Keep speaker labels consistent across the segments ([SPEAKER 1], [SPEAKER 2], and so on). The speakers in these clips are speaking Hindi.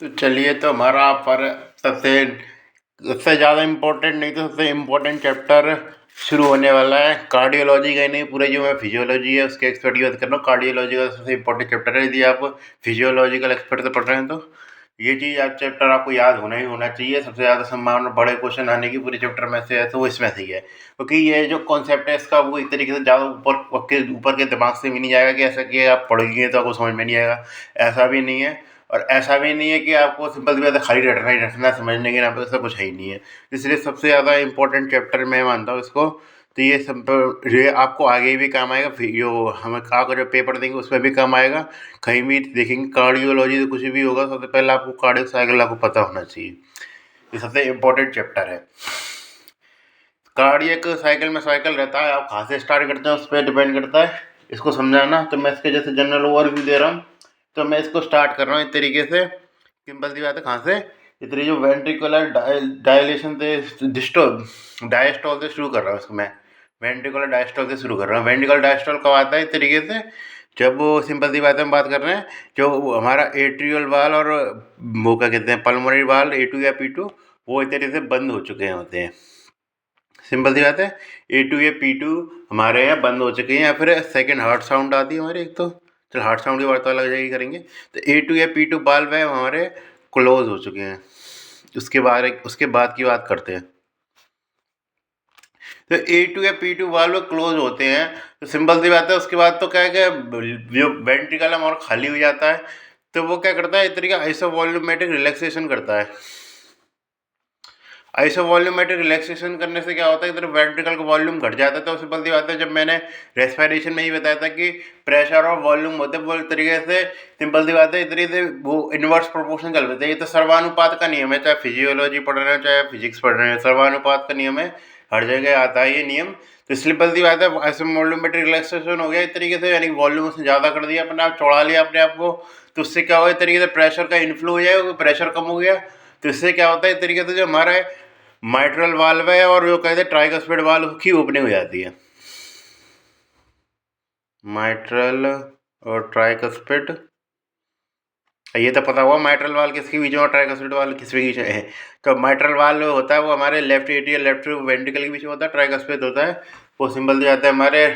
[SPEAKER 1] तो चलिए, तो हमारा पर सबसे सबसे ज़्यादा इम्पोर्टेंट नहीं तो सबसे इम्पोर्टेंट चैप्टर शुरू होने वाला है। कार्डियोलॉजी का ही नहीं, पूरे जो मैं फिजियोलॉजी है उसके एक्सपर्ट की बात कर रहा हूँ। कार्डियोलॉजी का सबसे इम्पोर्टेंट चैप्टर है। यदि आप फिजियोलॉजिकल एक्सपर्ट से पढ़ रहे हैं तो ये चीज़ आप चैप्टर आपको याद होना ही होना चाहिए। सबसे ज़्यादा संभावना बड़े क्वेश्चन आने की पूरे चैप्टर में से है तो वो इसमें से ही है, क्योंकि ये जो कॉन्सेप्ट है इसका वो एक तरीके से ज़्यादा ऊपर के दिमाग से भी नहीं जाएगा कि ऐसा कि आप पढ़ेंगे तो आपको समझ में नहीं आएगा। ऐसा भी नहीं है, और ऐसा भी नहीं है कि आपको सिंपल सी बात है खाली रटना ही रटना, समझने के नाम पे ऐसा कुछ है ही नहीं है। इसलिए सबसे ज़्यादा इम्पोर्टेंट चैप्टर मैं मानता हूँ इसको। तो ये सब ये आपको आगे भी काम आएगा, फिर जो हम आगे जो पेपर देंगे उसमें भी काम आएगा। कहीं भी देखेंगे कार्डियोलॉजी तो कुछ भी होगा, सबसे पहले आपको कार्डियो साइकिल आपको पता होना चाहिए। ये सबसे इम्पोर्टेंट चैप्टर है। कार्डियक साइकिल में साइकिल रहता है, आप कहाँ से स्टार्ट करते हैं उस पर डिपेंड करता है। इसको समझाना तो मैं इसके जैसे जनरल ओवरव्यू दे रहा हूँ, तो मैं इसको स्टार्ट कर रहा हूँ इस तरीके से। सिंपल सी बात है, कहाँ से इतनी जो वेंट्रिकुलर डायलेशन से डायस्टॉल से शुरू कर रहा हूँ इसको मैं। वेंट्रिकुलर डायस्टॉल से शुरू कर रहा हूँ। वेंट्रिकुलर डायस्टॉल कब आता है इस तरीके से, जब वो सिंपल सी बात है हम बात कर रहे हैं जो हमारा एट्रियल वाल और वो क्या कहते हैं पल्मोनरी वाल A2 या P2 वो एक तरीके से बंद हो चुके होते हैं। सिंपल सी बात है, A2 या P2 हमारे यहाँ बंद हो चुके हैं, या फिर सेकंड हार्ट साउंड आती है हमारी। एक तो चल हार्ट साउंड की वार्ता अलग जाएगी करेंगे। तो A2 या P2 बाल्व है हमारे क्लोज हो चुके हैं। उसके बाद की बात करते हैं। तो A2 या P2 वाल्व क्लोज होते हैं तो सिंपल सी बात है, उसके बाद तो क्या है कि जो वेंट्रिकल है और खाली हो जाता है। तो वो क्या करता है, इस तरीके आइसोवॉल्यूमेट्रिक रिलैक्सेशन करता है। आइसोवॉल्यूमेट्रिक रिलैक्सेशन करने से क्या होता है, इधर वेंट्रिकल का वॉल्यूम घट जाता है। तो सिंपल सी बात है, जब मैंने रेस्पिरेशन में ही बताया था कि प्रेशर और वॉल्यूम होते हैं वो एक तरीके से, सिंपल सी बात है इस तरीके से वो इन्वर्स प्रोपोर्शन चल रहे हैं। ये तो सर्वानुपात का नियम है, चाहे फिजियोलॉजी पढ़ रहे हैं चाहे फिजिक्स पढ़ रहे हैं, सर्वानुपात का नियम है, हर जगह आता है ये नियम। तो सिंपल सी बात है, आइसोवॉल्यूमेट्रिक रिलैक्सेशन हो गया एक तरीके से, यानी वॉल्यूम उसने ज़्यादा कर दिया, अपने आप चौड़ा लिया अपने आप को। तो उससे क्या हुआ, एक तरीके से प्रेशर का इन्फ्लो हो जाएगा, प्रेशर कम हो गया। तो इससे क्या होता है, एक तरीके से जो हमारा माइट्रल वाल्व है और जो कहते हैं ट्राइकस्पिड वाल्व की ओपनिंग हो जाती है। माइट्रल और ट्राइकस्पिड, ये तो पता हुआ माइट्रल वाल्व किसके बीच में और ट्राइकस्पिड वाल्व किसके बीच में है। तो माइट्रल वाल्व होता है वो हमारे लेफ्ट एट्रियल लेफ्ट वेंट्रिकल के बीच में होता है। ट्राइकस्पिड होता है वो सिंबल दिया जाता है हमारे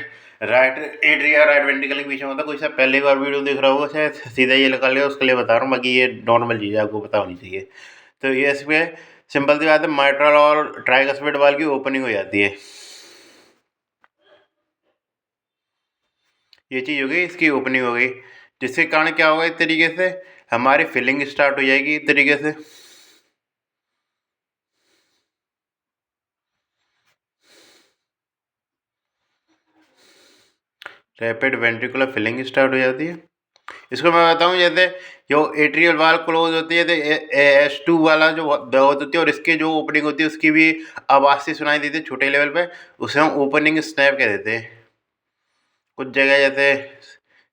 [SPEAKER 1] राइट एट्रिया राइट वेंट्रिकल के बीच में होता है। कोई सा पहली बार वीडियो देख रहा होगा शायद सीधा ये लगा लिया, उसके लिए बता रहा हूँ, बाकी ये नॉर्मल चीज़ है आपको पता होनी चाहिए। तो ये इसमें सिंपल सी बात है, माइट्रल और ट्राइकस्पिड वाल्व की ओपनिंग हो जाती है। ये चीज़ हो गई, इसकी ओपनिंग हो गई, जिसके कारण क्या होगा इस तरीके से हमारी फिलिंग स्टार्ट हो जाएगी इस तरीके से। रैपिड वेंट्रिकुलर फिलिंग स्टार्ट हो जाती है। इसको मैं बताऊं, जैसे जो एट्रियल वाल क्लोज होती है तो S2 वाला जो दर्द होती है और इसके जो ओपनिंग होती है उसकी भी आवाज़ से सुनाई देती है छोटे लेवल पे, उसे हम ओपनिंग स्नैप कह देते हैं। कुछ जगह जैसे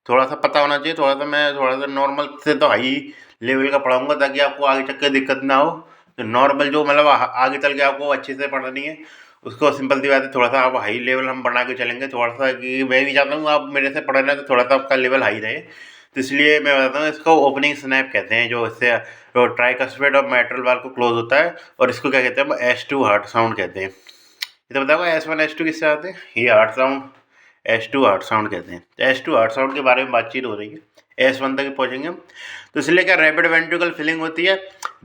[SPEAKER 1] थोड़ा सा पता होना चाहिए, थोड़ा सा मैं थोड़ा सा नॉर्मल से तो हाई लेवल का पढ़ाऊँगा ताकि आपको आगे चल के दिक्कत ना हो। तो नॉर्मल जो मतलब आगे चल के आपको अच्छे से पढ़नी है उसको सिंपल सी बात है, थोड़ा सा आप हाई लेवल हम बना के चलेंगे थोड़ा सा, कि मैं भी चाहता हूँ आप मेरे से पढ़ना है तो थोड़ा सा आपका लेवल हाई रहे। तो इसलिए मैं बताता हूँ, इसको ओपनिंग स्नैप कहते हैं, जो इससे ट्राइकस्पिड और मैट्रल वाल को क्लोज होता है। और इसको क्या कहते हैं, S2 हार्ट साउंड कहते हैं। ये तो बताओ S1 S2 किससे आते हैं, ये heart sound S2 heart sound कहते हैं। तो S2 हार्ट साउंड के बारे में बातचीत हो रही है, S1 तक पहुँचेंगे हम। तो इसलिए क्या रैपिड वेंट्रिकल फिलिंग होती है।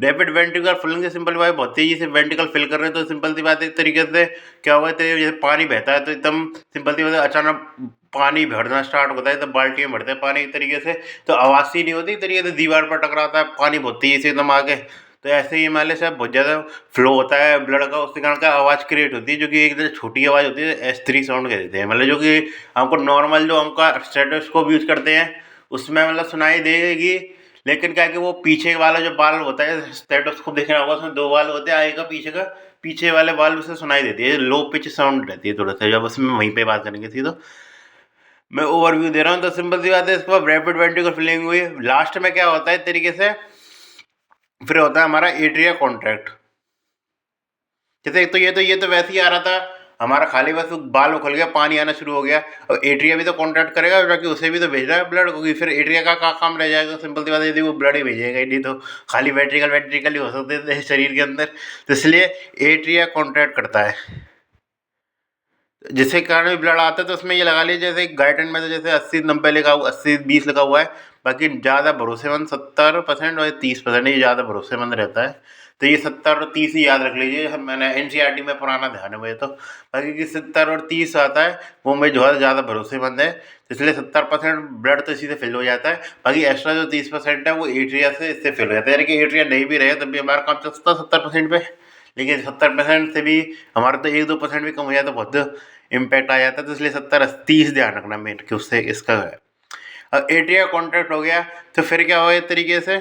[SPEAKER 1] रैपिड वेंट्रिकल फिलिंग से सिंपल बात, बहुत तेजी से वेंट्रिकल फिल कर रहे हैं तो सिंपल सी बात एक तरीके से क्या होगा, तो जैसे पानी बहता है तो एकदम सिंपल सी बात है अचानक पानी भरना स्टार्ट होता है, तो बाल्टी में भरते हैं पानी एक तरीके से, तो आवाज़ सी नहीं होती, एक तरीके से दीवार पर टकराता है पानी बहुत तेजी से एकदम आगे। तो ऐसे ही हिमालय से बहुत ज़्यादा फ्लो होता है ब्लड का, उसके कारण का आवाज़ क्रिएट होती है, जो कि एक छोटी आवाज़ होती है, S3 साउंड कह देते हैं। मतलब जो कि हमको नॉर्मल जो हमका स्टेटोस्कोप यूज़ करते हैं उसमें मतलब सुनाई देगी, लेकिन क्या है कि वो पीछे वाला जो बाल होता है, स्टेटोस्कोप देखना होगा उसमें दो बाल होते हैं, आगे का पीछे का, पीछे वाले बाल से सुनाई देती है, लो पिच साउंड रहती है थोड़ा सा। जब उसमें वहीं पे बात करेंगे थी, तो मैं ओवरव्यू दे रहा हूँ। तो सिंपल सी बात है, इसके बाद रैपिड वेंट्रिकल फिलिंग हुई, लास्ट में क्या होता है तरीके से, फिर होता है हमारा एट्रिया कॉन्ट्रैक्ट। जैसे एक तो ये तो वैसे ही आ रहा था हमारा खाली बस बाल उखल गया, पानी आना शुरू हो गया, और एट्रिया भी तो कॉन्ट्रैक्ट करेगा, ताकि उसे भी तो भेजना है ब्लड, क्योंकि फिर एट्रिया का काम रह जाएगा। सिंपल सी बात है, यदि वो ब्लड ही भेजेगा ही नहीं तो खाली वेंट्रिकल वेंट्रिकल ही हो सकते थे शरीर के अंदर। तो इसलिए एट्रिया कॉन्ट्रैक्ट करता है, जिसके कारण भी ब्लड आता है। तो उसमें ये लगा लीजिए, जैसे गाइडेंस में तो जैसे 80-90 लिखा हुआ, 80-20 लिखा हुआ है, बाकी ज़्यादा भरोसेमंद 70% और 30% ये ज़्यादा भरोसेमंद रहता है। तो ये 70 और 30 ही याद रख लीजिए, हम मैंने एनसीईआरटी में पुराना ध्यान है मुझे तो। बाकी की 70 और 30 आता है, वो में जो है ज़्यादा भरोसेमंद है। तो इसलिए 70% ब्लड तो इसी से फिल हो जाता है, बाकी एक्स्ट्रा जो 30% है वो एट्रिया से इससे फिल हो जाता है। यानी कि एट्रिया नहीं भी रहे तब भी हमारा काम चलता 70% पे। लेकिन 70% से भी हमारा तो 1-2% भी कम हो जाए तो बहुत इम्पैक्ट आ जाता है। तो इसलिए 70-30 ध्यान रखना मेन कि उससे इसका है। अब एट्रिया कॉन्ट्रैक्ट हो गया तो फिर क्या होगा, एक तरीके से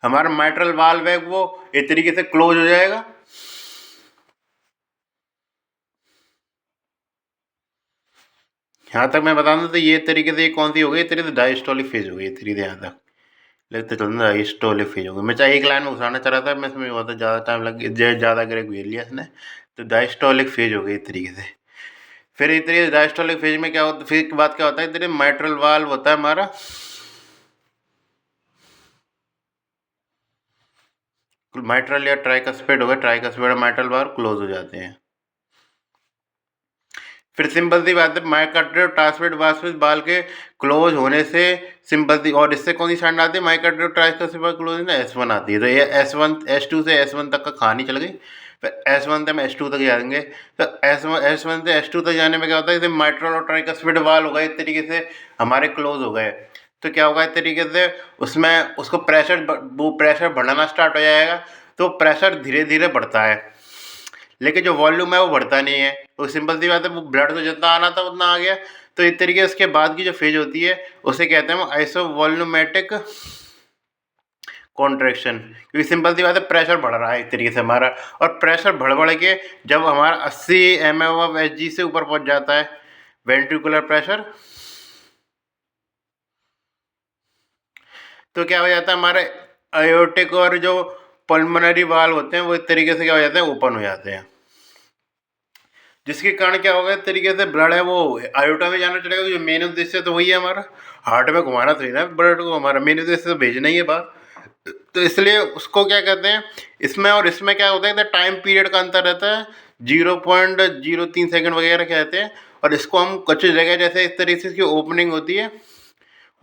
[SPEAKER 1] हमारा माइट्रल वाल्व है वो एक तरीके से क्लोज हो जाएगा। यहाँ तक मैं बता दूं तो ये तरीके से कौन सी हो गई, तरीके से डायस्टोलिक फेज हो गई तरीके से। यहाँ तक लगता चलना डायस्टोलिक फेज हो गई। मैं चाहे एक लाइन में घुसाना चाह रहा था, मैं समझ बहुत ज़्यादा टाइम लग गया, ज़्यादा ग्रेक घेर लिया इसने। तो डायस्टोलिक फेज हो गई इस तरीके से। फिर इस तरीके से डायस्टोलिक फेज में क्या होता, फिर के बाद क्या होता है, इस तरीके माइट्रल वाल्व होता है हमारा, माइट्रल या ट्राइकस्पिड हो गया, ट्राइकस्पिड और माइट्रल वाल्व क्लोज हो जाते हैं। फिर सिंपल सी बात है, माइकार्डियल ट्रांसमिट वास्पिस बाल के क्लोज होने से सिंपल सी, और इससे कौन सी साइड आती है, माइकार्डियल ट्रांसमिट क्लोज ना S1 आती है। तो ये S1 S2 से S1 तक का कहानी चल गई। फिर S1 से हम S2 तक जाएंगे। तो S1 से S2 तक जाने में क्या होता है, जैसे माइट्रल और ट्राइकस्पिड वाल हो गए इस तरीके से हमारे क्लोज हो गए। तो क्या होगा इस तरीके से, उसमें उसको प्रेशर, वो प्रेशर बढ़ना स्टार्ट हो जाएगा। तो प्रेशर धीरे धीरे बढ़ता है, लेकिन जो वॉल्यूम है वो बढ़ता नहीं है। तो सिंपल सी बात है, वो ब्लड तो जितना आना था उतना आ गया। तो इस तरीके उसके बाद की जो फेज होती है उसे कहते हैं आइसो वॉल्यूमेटिक कॉन्ट्रैक्शन, क्योंकि सिंपल सी बात है प्रेशर बढ़ रहा है एक तरीके से हमारा। और प्रेशर बढ़ बढ़ के जब हमारा 80 mm/Hg से ऊपर पहुंच जाता है वेंट्रिकुलर प्रेशर, तो क्या हो जाता है, हमारे आयोटिक और जो पल्मोनरी वाल्व होते हैं वो इस तरीके से क्या हो जाते हैं, ओपन हो जाते हैं। जिसके कारण क्या होगा, इस तरीके से ब्लड है वो आयोटा में जाना चलेगा। जो मेन उद्देश्य तो वही है हमारा, हार्ट में घुमाना तो ही ना ब्लड को, हमारा मेन उद्देश्य तो भेजना ही है बाहर। तो इसलिए उसको क्या कहते हैं, इसमें और इसमें क्या होता है, टाइम पीरियड का अंतर रहता है, 0.03 सेकंड वगैरह कहते हैं। और इसको हम कुछ जगह जैसे इस तरीके से इसकी ओपनिंग होती है,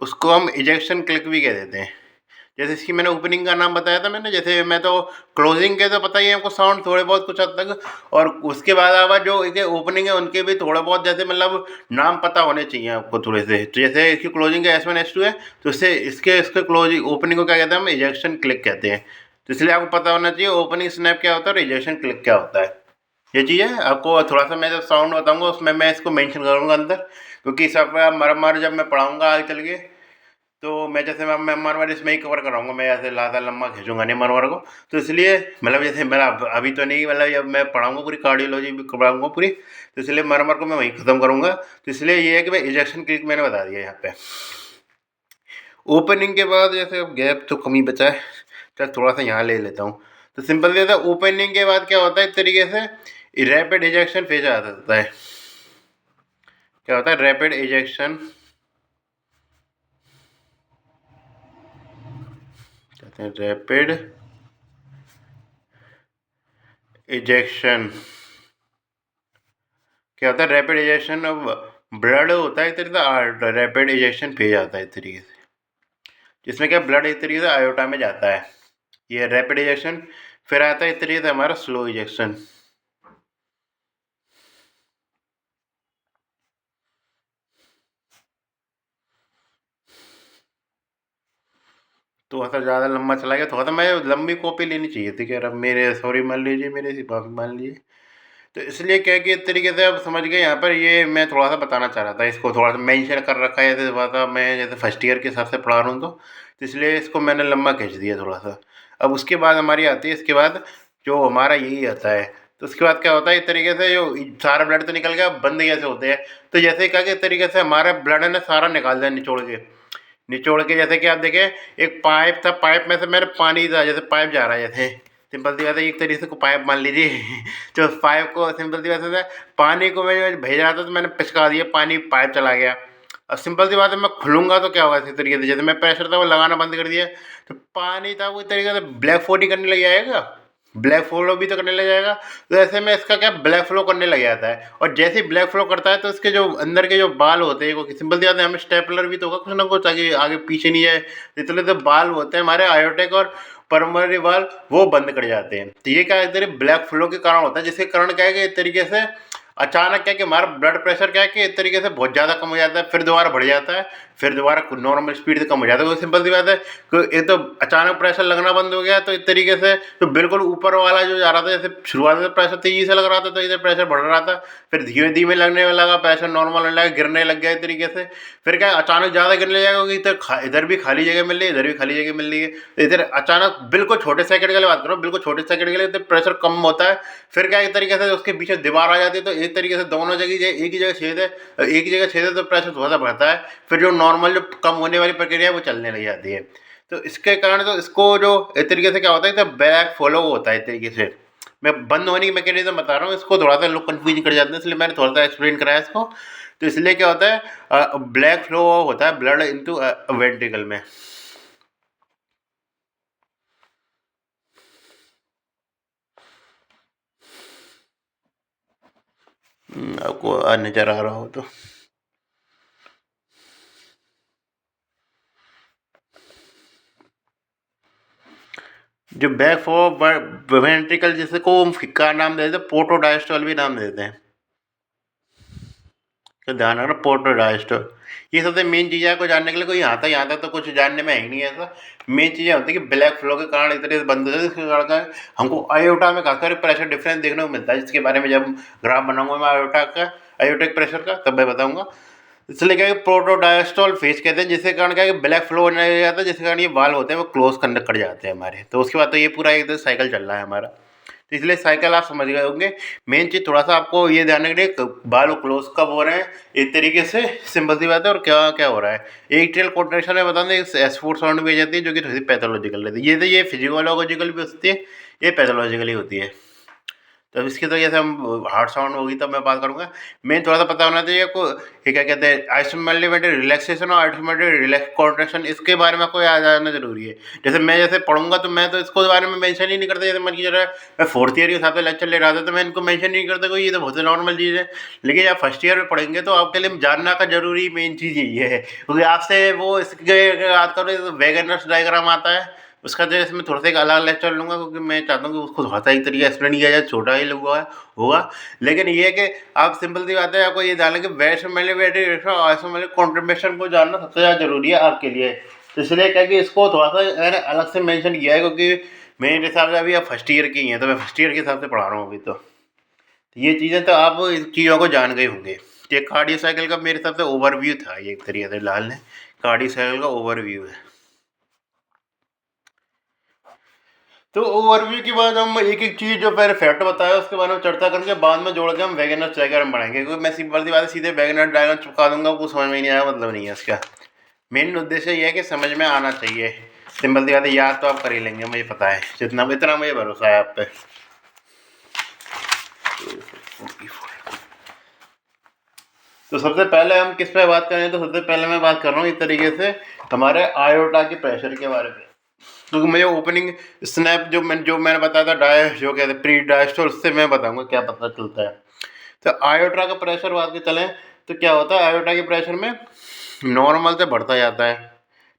[SPEAKER 1] उसको हम इजेक्शन क्लिक भी कह देते हैं। जैसे इसकी मैंने ओपनिंग का नाम बताया था मैंने, जैसे मैं तो क्लोजिंग के तो पता ही है हमको साउंड थोड़े बहुत कुछ हद तक, और उसके बाद आवा जो इसके ओपनिंग है उनके भी थोड़ा बहुत जैसे मतलब नाम पता होने चाहिए आपको थोड़े से। तो जैसे इसकी क्लोजिंग का S1 S2 है, तो इससे इसके क्लोजिंग ओपनिंग को क्या कहते हैं, हम इजेक्शन क्लिक कहते हैं। तो इसलिए आपको पता होना चाहिए ओपनिंग स्नैप क्या होता है और इजेक्शन क्लिक क्या होता है। ये चीज़ है आपको थोड़ा सा, मैं जब साउंड बताऊँगा उसमें मैं इसको मेंशन करूँगा अंदर, क्योंकि सब मर जब मैं पढ़ाऊँगा आगे चल के, तो मैं जैसे मैं मरमर इसमें ही कवर कराऊंगा, मैं ऐसे ज़्यादा लंबा खींचूंगा नहीं मरमर को। तो इसलिए मतलब जैसे मेरा अभी तो नहीं, मतलब जब मैं पढ़ाऊंगा पूरी कार्डियोलॉजी भी पढ़ाऊंगा पूरी, तो इसलिए मरमर को मैं वहीं ख़त्म करूंगा। तो इसलिए ये है कि मैं इजेक्शन क्लिक मैंने बता दिया यहाँ पे। ओपनिंग के बाद जैसे अब गैप तो कमी बचा है, चल थोड़ा सा यहाँ ले लेता हूँ। तो सिंपल जैसे ओपनिंग के बाद क्या होता है, इस तरीके से रैपिड इजेक्शन फेज आ सकता है। क्या होता है, रैपिड इजेक्शन कहते हैं, रैपिड इजेक्शन क्या होता है, रैपिड इजेक्शन ऑफ ब्लड होता है इस तरीके से, रैपिड इजेक्शन फेज आता है इस तरीके से, जिसमें क्या ब्लड इस तरीके से आयोटा में जाता है, ये रैपिड इजेक्शन। फिर आता है इस तरीके से हमारा स्लो इजेक्शन। थोड़ा सा ज़्यादा लंबा चला गया, थोड़ा सा मैं लंबी कॉपी लेनी चाहिए थी, क्या अब मेरे सॉरी मान लीजिए, मेरे से माफ़ी मान लीजिए। तो इसलिए क्या कि इस तरीके से अब समझ गए यहाँ पर, ये मैं थोड़ा सा बताना चाह रहा था, इसको थोड़ा सा मेंशन कर रखा है जैसे थोड़ा सा मैं जैसे फर्स्ट ईयर के हिसाब से पढ़ा रहा हूँ तो इसलिए इसको मैंने लंबा खींच दिया थोड़ा सा। अब उसके बाद हमारी आती है, इसके बाद जो हमारा यही आता है, तो उसके बाद क्या होता है, इस तरीके से जो सारा ब्लड तो निकल गया, बंद कैसे होते हैं। तो जैसे क्या कि इस तरीके से हमारा ब्लड है ना सारा निकाल दिया निचोड़ के, निचोड़ के जैसे कि आप देखें एक पाइप था, पाइप में से मेरे पानी था, जैसे पाइप जा रहा है जैसे, सिंपल सी बात है, एक तरीके से को पाइप मान लीजिए तो पाइप को सिंपल सी बात है, पानी को मैं भेज रहा था तो मैंने पिचका दिया, पानी पाइप चला गया। अब सिंपल सी बात है, मैं खुलूँगा तो क्या होगा इसी तरीके से, जैसे मैं प्रेशर था वो लगाना बंद कर दिया, तो पानी था वो इस तरीके से ब्लैक फ़ोर्ड ही करने लग जाएगा, ब्लैक फ़्लो भी तो करने लग जाएगा। तो ऐसे में इसका क्या ब्लैक फ़्लो करने लग जाता है, और जैसे ही ब्लैक फ़्लो करता है तो इसके जो अंदर के जो बाल होते हैं, वो सिंपल सी बात है, हमें स्टेपलर भी तो होगा कुछ ना कुछ ताकि आगे पीछे नहीं जाए, इसलिए तो बाल होते हैं हमारे आयोटिक और प्राइमरी वाल्व वो बंद कर जाते हैं। तो ये क्या है, तेरे ब्लैक फ़्लो के कारण होता है, जिसके कारण क्या है कि एक तरीके से अचानक क्या है कि हमारा ब्लड प्रेशर क्या है कि एक तरीके से बहुत ज़्यादा कम हो जाता है, फिर दोबारा बढ़ जाता है, फिर दोबारा नॉर्मल स्पीड से कम हो जाता है। तो सिंपल सी बात है कि एक तो अचानक प्रेशर लगना बंद हो गया, तो एक तरीके से तो बिल्कुल ऊपर वाला जो जा रहा था, जैसे शुरुआत में प्रेशर तेजी से लग रहा था तो इधर प्रेशर बढ़ रहा था, फिर धीमे धीमे लगने लगा, प्रेशर नॉर्मल होने लगा, गिरने लग गया एक तरीके से। फिर क्या अचानक ज़्यादा गिरने लगा, क्योंकि इधर भी खाली जगह मिल रही है, इधर भी खाली जगह मिल रही है, तो इधर अचानक बिल्कुल छोटे सेकंड के लिए बात करो, बिल्कुल छोटे सेकंड के लिए तो प्रेशर कम होता है। फिर क्या एक तरीके से उसके पीछे दीवार आ जाती है, तो एक तरीके से दोनों जगह एक ही जगह छेद है, एक ही जगह छेद है, तो प्रेशर थोड़ा सा बढ़ता है, फिर जो नॉर्मल जो कम होने वाली प्रक्रिया है वो चलने लग जाती है। तो इसके कारण तो इसको जो एक तरीके से क्या होता है, तो बैक फॉलो होता है एक तरीके से। मैं बंद होने की मैकेनिज्म बता रहा हूँ, इसको थोड़ा सा लोग कन्फ्यूजन कर जाते हैं, इसलिए मैंने थोड़ा सा एक्सप्लेन कराया इसको। तो इसलिए क्या होता है, ब्लैक फ्लो होता है ब्लड इनटू वेंट्रिकल में। आपको नजर आ रहा हो तो जो बैक फॉर वेंट्रिकल, जिसे को क्या नाम देते हैं, पोर्टोडायस्टोल भी नाम देते हैं, तो ध्यान रखना पोर्टोडायस्टोल। ये सबसे मेन चीज़ है आपको जानने के लिए, कोई यहाँ तक तो कुछ जानने में है ही नहीं है ऐसा। मेन चीज़ें होती है कि ब्लैक फ्लो के कारण इस तरह से बंद होता है, जिसके कारण क्या है, हमको आयोटा में खासकर प्रेशर डिफरेंस देखने को मिलता है, जिसके बारे में जब ग्राफ बनाऊंगा मैं आयोटा का, आयोटिक प्रेशर का, तब मैं बताऊंगा। इसलिए क्या है, प्रोटोडायस्टोल फेज कहते हैं, जिसके कारण क्या है कि ब्लैक फ्लो होने लग जाता है, जिसके कारण ये वाल होते हैं वो क्लोज करने कर जाते हैं हमारे। तो उसके बाद तो ये पूरा एक साइकिल चल रहा है हमारा। तो इसलिए साइकिल आप समझ गए होंगे। मेन चीज़ थोड़ा सा आपको ये ध्यान रखना है, बाल क्लोज कब हो रहे हैं, एक तरीके से सिंपल सी बात है, और क्या क्या हो रहा है। एट्रियल कॉन्ट्रैक्शन में बता दें S4 साउंड भी आ जाती है, जो कि थोड़ी पैथोलॉजिकल रहती है। ये तो ये फिजियोलॉजिकल भी होती है, ये पैथोलॉजिकली होती है। तो इसकी तो जैसे हम हार्ड साउंड होगी तब मैं बात करूँगा। मेन थोड़ा सा पता होना चाहिए आपको, ये क्या कहते हैं, आइसोमेट्रिक रिलैक्सेशन और आइसोमेट्रिक रिलैक्स कॉन्ट्रैक्शन, इसके बारे में आपको याद आना जरूरी है। जैसे पढ़ूंगा तो मैं तो इसको बारे में मेंशन ही नहीं करता, जैसे मन की जरा मैं फोर्थ ईयर के हिसाब से लेक्चर ले रहा था तो मैं इनको मेंशन नहीं करता, कोई ये तो बहुत नॉर्मल चीज़ है। लेकिन आप फर्स्ट ईयर में पढ़ेंगे तो आपके लिए जानना का जरूरी मेन चीज़ यही है, क्योंकि आपसे वो इसके याद करो तो वैगनर्स डायग्राम आता है, उसका जो इसमें थोड़ा सा एक अलग लेक्चर लूँगा, क्योंकि मैं चाहता हूँ कि उसको थोड़ा सा एक तरीके एक्सप्लेन किया जाए, छोटा ही लूँगा होगा। लेकिन ये है कि आप सिंपल सी बात है, आपको ये जानना कि वैसोमेलिक आइसोमेलिक कॉन्ट्रीब्यूशन को जानना सबसे ज़्यादा जरूरी है आपके लिए। तो इसलिए क्या कि इसको थोड़ा सा मैंने अलग से मेंशन किया है, क्योंकि मेरे हिसाब से अभी आप फर्स्ट ईयर की हैं, तो मैं फर्स्ट ईयर के हिसाब से पढ़ा रहा हूँ अभी। तो ये चीज़ें तो आप इस चीज़ों को जान गए होंगे। ये कार्डियो साइकिल का मेरे हिसाब से ओवरव्यू था, ये एक तरीके से लाल ने कार्डियो साइकिल का ओवरव्यू है। तो ओवरव्यू के बाद हम एक एक चीज़ जो पहले फैक्ट बताया उसके बारे में चर्चा करके बाद में जोड़ के हम वैगनर डायग्राम बनाएंगे, क्योंकि मैं सिंपल सी बात है सीधे वैगनर डायग्राम चिपका दूंगा, कुछ समझ में ही नहीं आया, मतलब नहीं है इसका। मेन उद्देश्य ये है कि समझ में आना चाहिए। सिंपल सी बात है, याद तो आप कर ही लेंगे, मुझे पता है, जितना इतना मुझे भरोसा है आप पे। तो सबसे पहले हम किस पे बात करें, तो सबसे पहले मैं बात कर रहा हूँ इस तरीके से हमारे आयोटा के प्रेशर के बारे में। क्योंकि मुझे ओपनिंग स्नैप जो मैंने बताया था जो कहते हैं प्री डायस्टोल, उससे मैं बताऊंगा क्या पता चलता है। तो आयोटा का प्रेशर बात के चलें तो क्या होता है, आयोटा के प्रेशर में नॉर्मल से बढ़ता जाता है,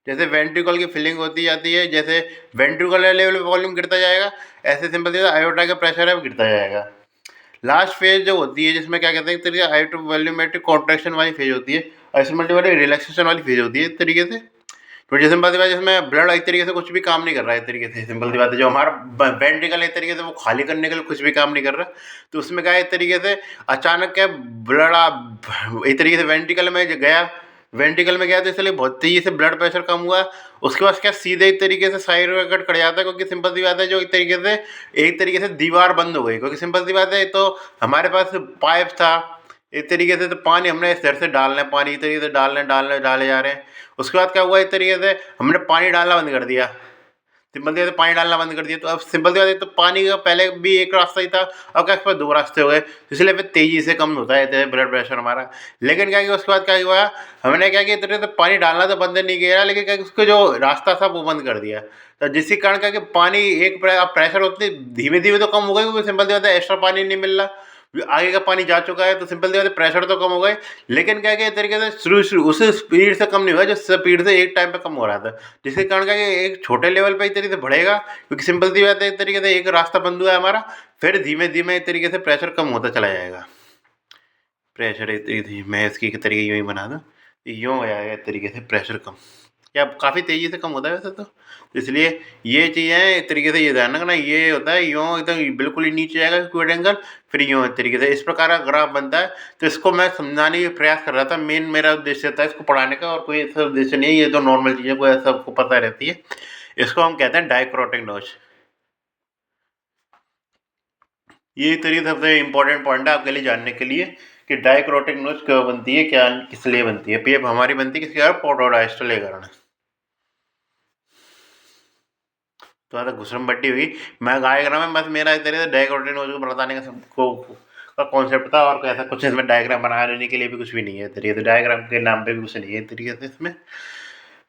[SPEAKER 1] जैसे वेंट्रिकल की फिलिंग होती जाती है, जैसे वेंट्रिकुलर लेवल वॉल्यूम गिरता जाएगा, ऐसे सिंपल सी आयोटा का प्रेशर है वो गिरता जाएगा। लास्ट फेज जो होती है, जिसमें क्या कहते हैं एक तरीके आयोटो वॉल्यूमेट्रिक कॉन्ट्रैक्शन वाली फेज होती है, आइसोमेट्रिक वाली रिलैक्सेशन वाली फेज होती है एक तरीके से। तो जैसे सिंपल सी बात है, जिसमें ब्लड एक तरीके से कुछ भी काम नहीं कर रहा है एक तरीके से, सिंपल सी बात है, जो हमारा वेंट्रिकल एक तरीके से वो खाली करने के लिए कुछ भी काम नहीं कर रहा। तो उसमें क्या है, एक तरीके से अचानक क्या ब्लड एक तरीके से वेंट्रिकल में गया, वेंट्रिकल में गया तो इसलिए बहुत तेजी से ब्लड प्रेशर कम हुआ। उसके बाद क्या सीधे एक तरीके से साइड में कट जाता है, क्योंकि सिंपल सी बात है जो एक तरीके से दीवार बंद हो गई, क्योंकि सिंपल सी बात है तो हमारे पास पाइप था एक तरीके से, तो पानी हमने इस तरह से डालना है, पानी इस तरीके से डाले जा रहे हैं। उसके बाद क्या हुआ, एक तरीके से हमने पानी डालना बंद कर दिया, सिंपल सी बात है, पानी डालना बंद कर दिया। तो अब सिंपल सी बात है, तो पानी का पहले भी एक रास्ता ही था, अब क्या इसके बाद 2 रास्ते हो गए, इसलिए फिर तेज़ी से कम होता है ब्लड प्रेशर हमारा। लेकिन क्या किया उसके बाद, क्या हुआ, हमने क्या किया, इतने तो पानी डालना तो बंद नहीं किया, लेकिन क्या उसका जो रास्ता था वो बंद कर दिया। तो जिसके कारण क्या कि पानी एक अब प्रेशर उतनी धीमे-धीमे तो कम हो गई, क्योंकि सिंपल सी बात है एक्स्ट्रा पानी नहीं मिल रहा। आगे का पानी जा चुका है, तो सिंपल सी बात है प्रेशर तो कम हो गए, लेकिन क्या है कि एक तरीके से शुरू उस स्पीड से कम नहीं हुआ, जिस स्पीड से एक टाइम पे कम हो रहा था। जिसके कारण क्या है कि एक छोटे लेवल पे एक तरीके से बढ़ेगा, क्योंकि सिंपल सी बात है एक तरीके से एक रास्ता बंद हुआ है हमारा, फिर धीमे-धीमे एक तरीके से प्रेशर कम होता चला जाएगा। प्रेशर एक तरीके से मैं इसकी एक तरीके यूँ ही बना दूँ, यूँ हो जाएगा एक तरीके से प्रेशर कम। क्या काफ़ी तेज़ी से कम होता है वैसे तो। इसलिए ये चीज़ें एक तरीके से ये ध्यान रखना, ये होता है यूँ एकदम बिल्कुल ही नीचे आएगा एक्यूट एंगल, फिर यूँ एक तरीके से इस प्रकार का ग्राफ बनता है। तो इसको मैं समझाने की प्रयास कर रहा था, मेन मेरा उद्देश्य था इसको पढ़ाने का, और कोई ऐसा उद्देश्य नहीं है, ये तो नॉर्मल चीज़ें को सबको पता रहती है। इसको हम कहते हैं डायक्रोटिक नोच। ये एक तरीके से सबसे इम्पोर्टेंट पॉइंट है आपके लिए जानने के लिए, कि डायक्रोटिक नोच क्यों बनती है, क्या किस लिए बनती है। पीएफ हमारी बनती है किसके कारण, फोटोडायस्टर के कारण। तो ज़्यादा घुसरमपट्टी हुई। मैं डायग्राम में बस मेरा इस तरीके से डायक्रोटिक नोच को बताने का सबको का कॉन्सेप्ट था, और ऐसा कुछ इसमें डायग्राम बना लेने के लिए भी कुछ भी नहीं है तरीके से, डायग्राम के नाम पे भी कुछ नहीं है तरीके से इसमें।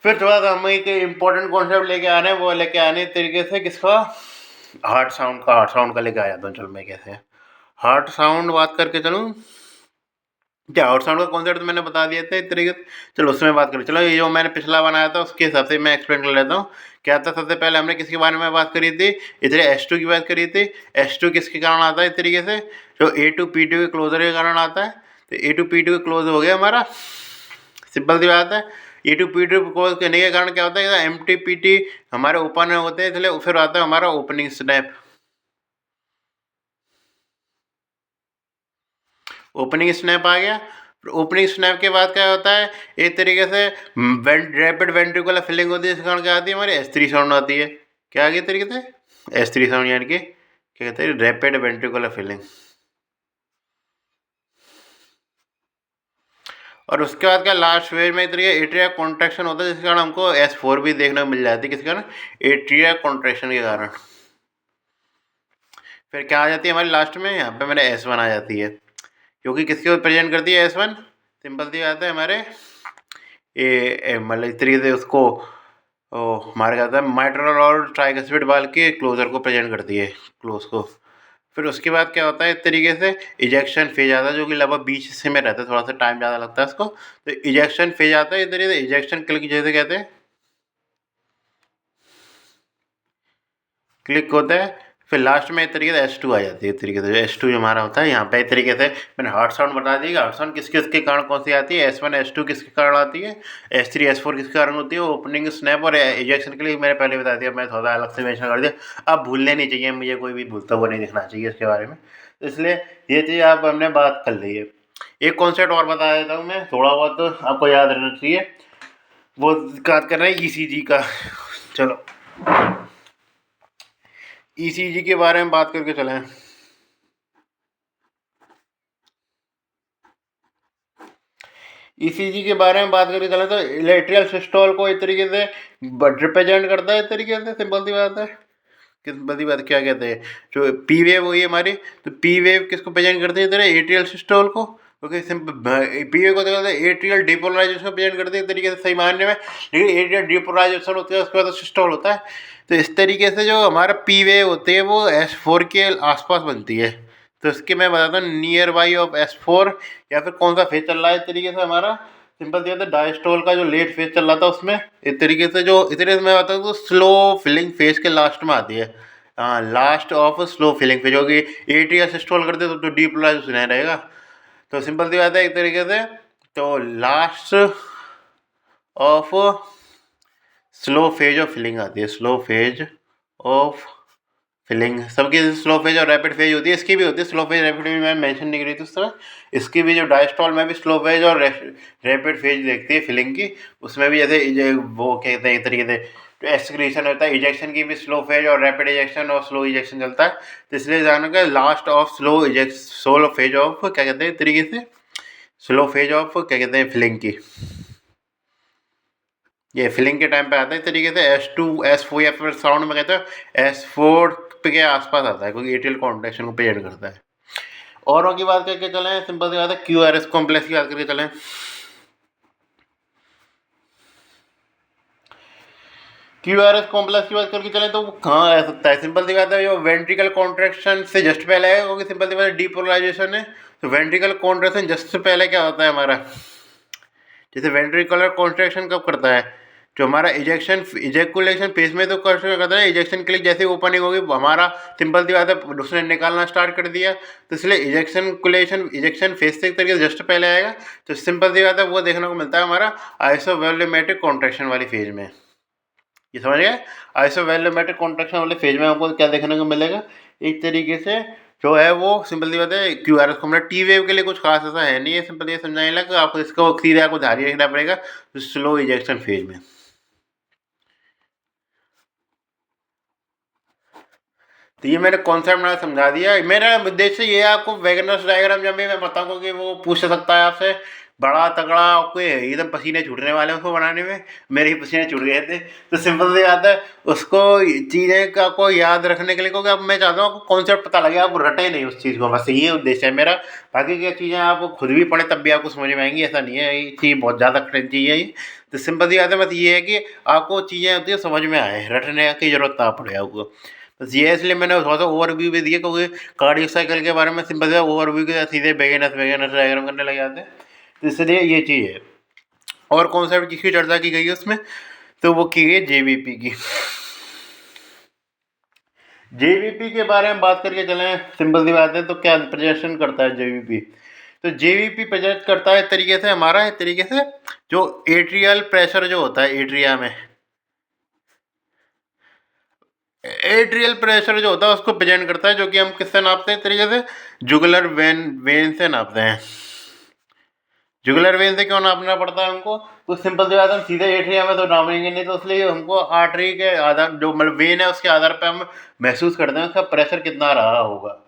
[SPEAKER 1] फिर थोड़ा सा हम एक इम्पोर्टेंट कॉन्सेप्ट लेके आ रहे हैं, वो लेके आने तरीके से किसका, हार्ट साउंड का लेके आ जाता हूँ। चलो मैं कैसे हार्ट साउंड बात करके चलूँ, क्या आउट साउंड का कॉन्सेप्ट तो मैंने बता दिया था एक तरीके से। चलो उसमें बात करें। चलो ये जो मैंने पिछला बनाया था उसके हिसाब से मैं एक्सप्लेन कर लेता हूँ। क्या था, सबसे पहले हमने किसके बारे में बात करी थी, इधर S2 की बात करी थी। S2 किसके कारण आता है इस तरीके से, जो A2P2 के क्लोजर के कारण आता है। तो A2P2 के क्लोज हो गया हमारा, सिंपल सी बात है। A2P2 क्लोज करने के कारण क्या होता है, MTPT हमारे ओपन होते हैं, इसलिए फिर आता है हमारा ओपनिंग स्नैप। ओपनिंग स्नैप आ गया। ओपनिंग स्नैप के बाद क्या होता है, एक तरीके से रैपिड वेंट्रिकुलर फिलिंग होती है, इस कारण क्या आती है हमारी S3 साउंड आती है। क्या आ गई तरीके से S3 साउंड, यानी कि क्या कहते हैं, रैपिड वेंट्रिकुलर फिलिंग। और उसके बाद क्या, लास्ट फेज में एक तरीके एट्रिया कॉन्ट्रैक्शन होता है, जिसके कारण हमको S4 भी देखने को मिल जाती है। किस कारण, एट्रिया कॉन्ट्रैक्शन के कारण। फिर क्या आ जाती है हमारी लास्ट में, यहाँ पे मैंने S1 आ जाती है, क्योंकि किसके प्रेजेंट करती है S1, सिंपल सी बात है हमारे मतलब इस तरीके से उसको हमारे क्या होता है, माइट्रल और ट्राइकस्पिड वाल के क्लोजर को प्रेजेंट करती है, क्लोज को। फिर उसके बाद क्या होता है इस तरीके से, इजेक्शन फेज आता है, जो कि लगभग 20 हिस्से में रहता है, थोड़ा सा टाइम ज़्यादा लगता है इसको। तो इजेक्शन फेज आता है इस तरीके से, इजेक्शन क्लिक जैसे कहते हैं, क्लिक होता है। फिर लास्ट में एक तरीके से S2 आ जाती है। इस तरीके से S2 जो हमारा होता है यहाँ पे, एक तरीके से मैंने हार्ट साउंड बता दी। हार्ट साउंड किस किसके कारण कौन सी आती है, S1 S2 किसके कारण आती है, S3 S4 किसके कारण होती है, ओपनिंग स्नैप और इजेक्शन के लिए मैंने पहले बता दिया, मैं थोड़ा अलग से मेंशन कर दिया। अब भूलने नहीं चाहिए मुझे, कोई भी भूलता हुआ नहीं दिखना चाहिए इसके बारे में, इसलिए ये चीज़ आप हमने बात कर ली है। एक कॉन्सेप्ट और बता देता हूँ मैं, थोड़ा बहुत तो आपको याद रहना चाहिए। वो बात कर रहे हैं ECG का। चलो ECG के बारे में बात करके चलें। ECG के बारे में बात करके चलें तो इलेक्ट्रिकल सिस्टोल को एक तरीके से रिप्रेजेंट करता है, इस तरीके से, सिंपल सी बात है। सिंपल सी बात क्या कहते हैं, जो P वेव हुई है हमारी, तो P वेव किसको प्रेजेंट करती है इधर, एट्रियल सिस्टोल को। ओके, सिंपल P वेव को तो कहते हैं एट्रियल डिपोलराइजेशन प्रेजेंट करती है इस तरीके से, सही मानने में। लेकिन एट्रियल डिपोलराइजेशन होती है, उसके बाद सिस्टोल होता है। तो इस तरीके से जो हमारा P वेव होती है वो S4 के आसपास बनती है। तो इसके मैं बताता हूँ, नियर बाई ऑफ S4, या फिर कौन सा फेज चल रहा है इस तरीके से हमारा, सिंपल सी बात है, डायस्टोल का जो लेट फेज चल रहा था उसमें, इस तरीके से जो इस तरीके से मैं बताऊँ तो स्लो फिलिंग फेज के लास्ट में आती है। हाँ, last of slow filling phase होगी। एट्रियल सिस्टोल करते तो डीपोलराइजेशन नहीं रहेगा। तो सिंपल सी बात है एक तरीके से, तो last of slow phase of filling आती है, स्लो फेज ऑफ फिलिंग। सबकी स्लो फेज और रैपिड फेज होती है, इसकी भी होती है स्लो फेज रैपिड फेज, मैं मेंशन नहीं करी थी उस तरह। इसकी भी जो डायस्टॉल में भी स्लो फेज और रैपिड फेज देखती है फिलिंग की, उसमें भी जैसे वो कहते हैं एक तरीके से एक्सक्रीशन होता है, इजेक्शन की भी स्लो फेज और रैपिड इजेक्शन और स्लो इजेक्शन चलता है। तो इसलिए जानो कि last of slow phase of क्या कहते हैं तरीके से, स्लो फेज ऑफ क्या कहते हैं फिलिंग की, ये फिलिंग के टाइम पे आता है इस तरीके से S2 S4 या फिर साउंड में कहते हैं S4 पे के आसपास आता है, क्योंकि एट्रियल कॉन्ट्रैक्शन को प्रेजेंट करता है। औरों की बात करके चलें, सिंपल सी बात है, QRS कॉम्प्लेक्स की बात करके चलें। QRS कॉम्प्लेक्स की बात करके चलें तो कहाँ आ सकता है, सिंपल सी बात है, जो वेंट्रिकल कॉन्ट्रैक्शन से जस्ट पहले है, क्योंकि सिंपल सी बात है डीपोलराइजेशन है। तो वेंट्रिकल कॉन्ट्रैक्शन जस्ट पहले क्या होता है हमारा, जैसे वेंट्रिकुलर कॉन्ट्रैक्शन कब करता है, जो हमारा इजेक्शन इजेकुलेशन फेज में तो करता है, इजेक्शन के लिए जैसे ओपनिंग होगी हमारा, सिंपल सी बात है उसने निकालना स्टार्ट कर दिया, तो इसलिए इजेक्शन फेज से तरीके जस्ट पहले आएगा। तो सिंपल सी बात है वो देखने को मिलता है हमारा आइसोवॉल्यूमेट्रिक कॉन्ट्रैक्शन वाली फेज में। ये समझ गए, आइसोवॉल्यूमेट्रिक कॉन्ट्रैक्शन वाले फेज में हमको क्या देखने को मिलेगा, एक तरीके से जो है वो सिंपल सी बात है QRS को मतलब टी वेव के लिए कुछ खास ऐसा है नहीं है, सिंपल ये समझाने लगा आपको, इसको सीधे आपको जारी रखना पड़ेगा स्लो इजेक्शन फेज में। तो ये मैंने कॉन्सेप्ट ना समझा दिया। मेरा उद्देश्य ये है आपको वैगनर्स डायग्राम जब भी मैं बताऊंगा कि वो पूछ सकता है आपसे, बड़ा तगड़ा आपको एकदम पसीने छूटने वाले हैं उसको बनाने में, मेरे ही पसीने छूट गए थे। तो सिंपल सी बात है, उसको चीज़ें का को याद रखने के लिए, क्योंकि अब मैं चाहता हूँ आपको कॉन्सेप्ट पता लगे, आप रटे नहीं उस चीज़ को, बस ये उद्देश्य है मेरा। बाकी क्या चीज़ें आप खुद भी पढ़े तब भी आपको समझ में आएंगी, ऐसा नहीं है ये चीज़ बहुत ज़्यादा कठिन चीज़ है ये। तो सिंपल सी बात है, बस ये है कि आपको चीज़ें होती है समझ में आए, रटने की जरूरत ना पड़े आपको। बस ये इसलिए मैंने थोड़ा सा ओवरव्यू भी दिया, क्योंकि कार्डियो साइकिल के बारे में सिंपल से ओवरव्यू के साथ सीधे बेगिनर्स डायग्राम करने लग जाते हैं, तो इसलिए ये चीज़ है। और कॉन्सेप्ट जिसकी चर्चा की गई है उसमें, तो वो की गई JVP की। JVP के बारे में बात करके चलें, सिंपल सी बात है, तो क्या प्रदर्शन करता है JVP, तो JVP प्रेजेंट करता है तरीके से हमारा, एक तरीके से जो एट्रियल प्रेशर जो होता है एट्रिया में, एट्रियल प्रेशर जो होता है उसको प्रेजेंट करता है, जो कि हम किससे नापते हैं तरीके से, जुगुलर वेन से नापते हैं। जुगुलर वेन से क्यों नापना पड़ता है हमको, तो सिंपल सी बात है, हम सीधे एट्रिया में तो नापेंगे नहीं, तो इसलिए हमको आर्टरी के आधार, जो मतलब वेन है उसके आधार पर हम महसूस करते हैं उसका प्रेशर कितना रहा होगा।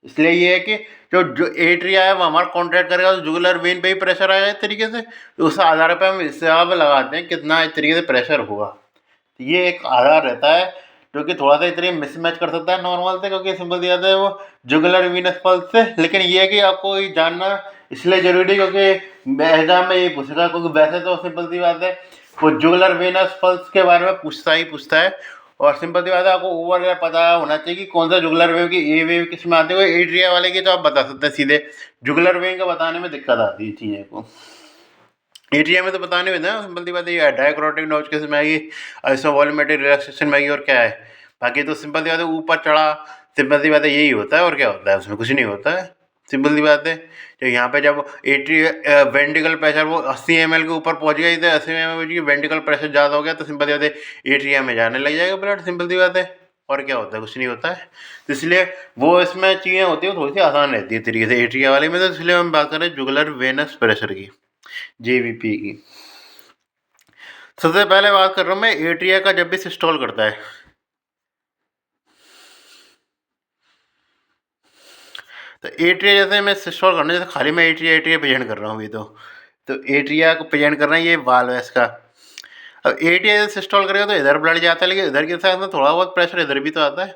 [SPEAKER 1] इसलिए ये है कि जो एट्रिया है वो हमारा कॉन्ट्रैक्ट करेगा, तो जुगुलर वेन पे ही प्रेशर आएगा इस तरीके से, तो उस आधार पर हम हिसाब लगाते हैं कितना इस तरीके से प्रेशर होगा। तो ये एक आधार रहता है जो कि थोड़ा सा इस तरीके मिसमैच कर सकता है नॉर्मल से, क्योंकि सिंपल सी बात है वो जुगुलर वीनस पल्स से। लेकिन ये है कि आपको ये जानना इसलिए जरूरी, क्योंकि एग्जाम में ये पूछेगा, क्योंकि वैसे तो सिंपल सी बात है वो जुगुलर वेनस पल्स के बारे में पूछता है। और सिंपल सी बात है आपको ओवर पता होना चाहिए कि कौन सा जुगुलर वेव की ए वेव किस में आते हुए, एट्रिया वाले की तो आप बता सकते हैं सीधे, जुगुलर वेव का बताने में दिक्कत आती है चीज़ें को, एट्रिया में तो बताने में ना सिंपल सी बात है, डायक्रोटिक नोच किस में आएगी, आइसोवॉल्यूमेट्रिक रिलैक्सेशन में आएगी, और क्या है बाकी तो सिंपल सी बात है ऊपर चढ़ा, सिंपल सी बात है यही होता है, और क्या होता है उसमें कुछ नहीं होता है। सिंपल सी बात है, तो यहाँ पे जब वेंट्रिकल प्रेशर वो 80 ml के ऊपर पहुँच गया, तो 80 ml की वेंट्रिकल प्रेशर ज़्यादा हो गया, तो सिंपल सी बात है एट्रिया में जाने लग जाएगा ब्लड, सिंपल सी बात है, और क्या होता है कुछ नहीं होता है। तो इसलिए वो इसमें चीज़ें होती है थोड़ी सी आसान रहती है तरीके से एट्रिया वाले में, तो इसलिए हम बात कर रहे हैं जुगुलर वेनस प्रेशर की, JVP की। सबसे पहले बात कर रहा हूँ मैं एट्रिया का, जब भी सिस्टोल करता है, तो एट्रिया जैसे मैं सिस्टोल करना, जैसे खाली मैं एट्रिया प्रेजेंट कर रहा हूँ अभी, तो एट्रिया को प्रेजेंट करना है, ये वाल्व है इसका। अब एट्रिया सिस्टोल करेगा तो इधर ब्लड जाता है, लेकिन इधर के साथ में थोड़ा बहुत प्रेशर इधर भी तो आता है।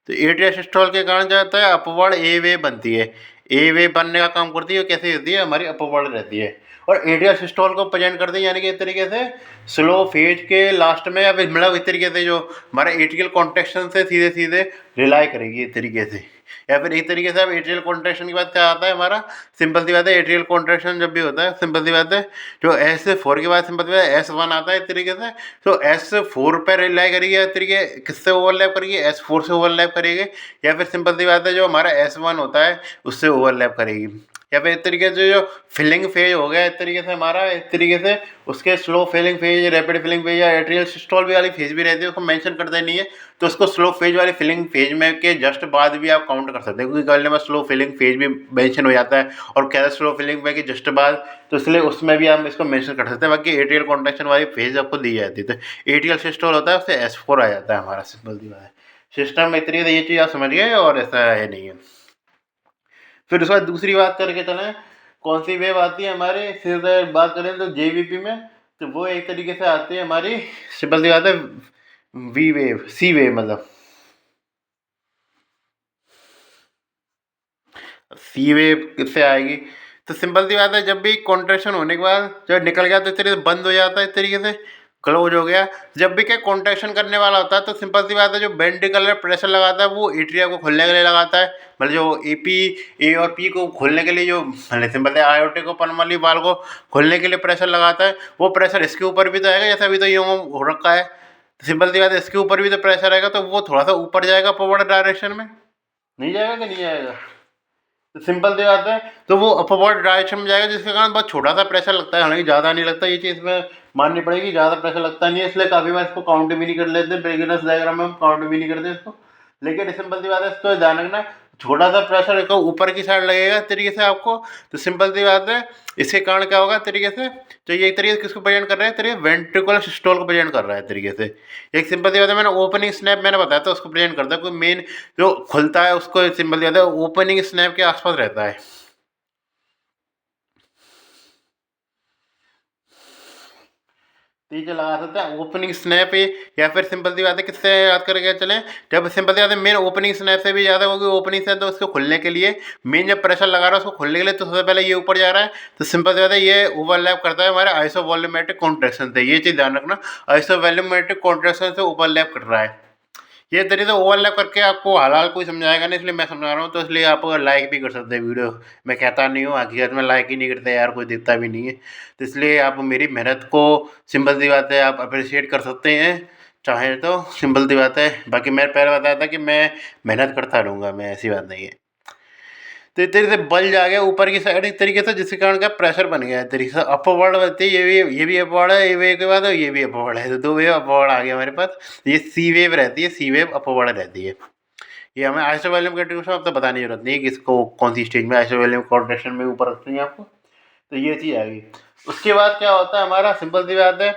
[SPEAKER 1] तो एट्रिया सिस्टोल के कारण क्या होता है, अपवर्ड ए वेव बनती है, ए वेव बनने का काम करती है, कैसे होती है हमारी अपवर्ड रहती है, और एट्रिया सिस्टोल को प्रेजेंट करती है, यानी कि इस तरीके से स्लो फेज के लास्ट में, या फिर मतलब इस तरीके से जो हमारा एट्रियल कॉन्ट्रैक्शन से सीधे सीधे रिलाई करेगी इस तरीके से, या फिर एक तरीके से अब एट्रियल कॉन्ट्रैक्शन के बाद क्या आता है हमारा, सिंपल सी बात है एट्रियल कॉन्ट्रैक्शन जब भी होता है, सिंपल सी बात है जो S4 के बाद सिंपल सी बात S1 आता है इस तरीके से, तो S4 पर रिलाई करेगी, इस तरीके किससे ओवरलैप करेगी, S4 से ओवरलैप करेगी, या फिर सिंपल सी बात है जो हमारा S1 होता है उससे ओवरलैप करेगी, या फिर इस तरीके से जो फिलिंग फेज हो गया इस तरीके से हमारा, इस तरीके से उसके slow filling phase, rapid filling phase, या एट्रियल सिस्टोल भी वाली फेज भी रहती है, उसको मेंशन कर देनी है, तो उसको स्लो फेज वाली फिलिंग फेज में के जस्ट बाद भी आप काउंट कर सकते हैं, क्योंकि कल में स्लो फिलिंग फेज भी मेंशन हो जाता है, और क्या स्लो फिलिंग में के जस्ट बाद, तो इसलिए उसमें भी हम इसको मेंशन कर सकते हैं। बाकी एट्रियल कॉन्ट्रैक्शन वाली फेज आपको दी जाती है, तो एट्रियल सिस्टोल होता है उससे S4 आ जाता है हमारा, सिंपल सी बात है। सिस्टम में इतनी ये चीज़ आप समझ गए, और ऐसा है नहीं है। फिर उसके बाद दूसरी बात करके चलें, कौन सी वेव आती है हमारे, फिर बात करें तो JVP में, तो वो एक तरीके से आती है हमारी, सिंपल सी बात है, वी वेव, सी वेव मतलब सी वेव किससे आएगी। तो सिंपल सी बात है, जब भी कॉन्ट्रैक्शन होने के बाद जब निकल गया तो इस तरीके से बंद हो जाता है, इस तरीके से क्लोज हो गया। जब भी क्या कॉन्ट्रैक्शन करने वाला होता है तो सिंपल सी बात है, जो वेंट्रिकलर प्रेशर लगाता है वो एट्रिया को खोलने के लिए लगाता है, मतलब जो एपी ए और पी को खोलने के लिए, जो मतलब सिंपल है आयोटिक और पल्मोनरी वाल्व को खोलने के लिए प्रेशर लगाता है, वो प्रेशर इसके ऊपर भी तो आएगा, जैसे अभी तो यूँ हो रखा है। सिंपल सी बात है, इसके ऊपर भी तो प्रेशर आएगा, तो वो थोड़ा सा ऊपर जाएगा अपवर्ड डायरेक्शन में, नहीं जाएगा कि नहीं जाएगा। तो सिंपल सी बात है, तो वो अपवर्ड डायरेक्शन में जाएगा, जिसके कारण बहुत छोटा सा प्रेशर लगता है, हालांकि ज़्यादा नहीं लगता, ये चीज़ में माननी पड़ेगी, ज़्यादा प्रेशर लगता नहीं है, इसलिए काफ़ी बार इसको काउंट भी नहीं कर लेते, बिगिनर्स डायग्राम में हम काउंट भी नहीं करते इसको। लेकिन सिंपल सी बात है, इसको ध्यान रखना, छोटा सा प्रेशर एक ऊपर की साइड लगेगा इस तरीके से आपको। तो सिंपल सी बात है, इसके कारण क्या होगा तरीके से, तो ये एक तरीके से किसको प्रेजेंट कर रहा है, तरीके वेंट्रिकुलर सिस्टोल को प्रेजेंट कर रहा है तरीके से। एक सिंपल सी बात है, मैंने ओपनिंग स्नैप मैंने बताया था, उसको प्रेजेंट करता है, कोई मेन जो खुलता है उसको सिंपल सी बात है ओपनिंग स्नैप के आसपास रहता है। तीजे लगा सकते हैं ओपनिंग स्नैप ही, या फिर सिंपल सी बात है किससे याद करके चलें, जब सिंपल सी बात है मेन ओपनिंग स्नैप से भी ज़्यादा होगी, ओपनिंग से तो उसको खुलने के लिए मेन जब प्रेशर लगा रहा है उसको खोलने के लिए, तो सबसे पहले ये ऊपर जा रहा है, तो सिंपल सी बात है ये ओवरलैप करता है हमारे आइसोवॉल्यूमेट्रिक कॉन्ट्रैक्शन से, ये चीज़ ध्यान रखना, आइसोवॉल्यूमेट्रिक कॉन्ट्रैक्शन से ओवरलैप कर रहा है। ये तरीके से ओवरलैप करके आपको हाल कोई समझाएगा नहीं, इसलिए मैं समझा रहा हूँ, तो इसलिए आप लाइक भी कर सकते हैं वीडियो। मैं कहता नहीं हूँ, हकीकत में लाइक ही नहीं करते यार, कोई दिखता भी नहीं है, तो इसलिए आप मेरी मेहनत को सिंपल सी बात है आप अप्रिशिएट कर सकते हैं चाहें तो, सिंपल सी बात है। बाकी मैं पहले बताया था कि मैं मेहनत करता रहूँगा, मैं ऐसी बात नहीं है। तो इस तरीके से बल्ज आ गया ऊपर की साइड एक तरीके से, जिसके कारण क्या प्रेशर बन गया है तरीके से, अपवर्ड बनती है, ये भी अपवर्ड है, ये वेव के बाद ये भी अपवर्ड है, तो दो वेव अपवर्ड आ गया हमारे पास। ये सी वेव रहती है, सी वेव अपवर्ड रहती है। ये हमें आइसोवैल्यूम कंट्रीब्यूशन अब तो बताने की जरूरत नहीं है कि इसको कौन सी स्टेज में आइसोवैल्यूम कॉन्ट्रैक्शन में ऊपर रखनी है आपको। तो ये चीज़ आ गई। उसके बाद क्या होता है हमारा, सिंपल सी बात है,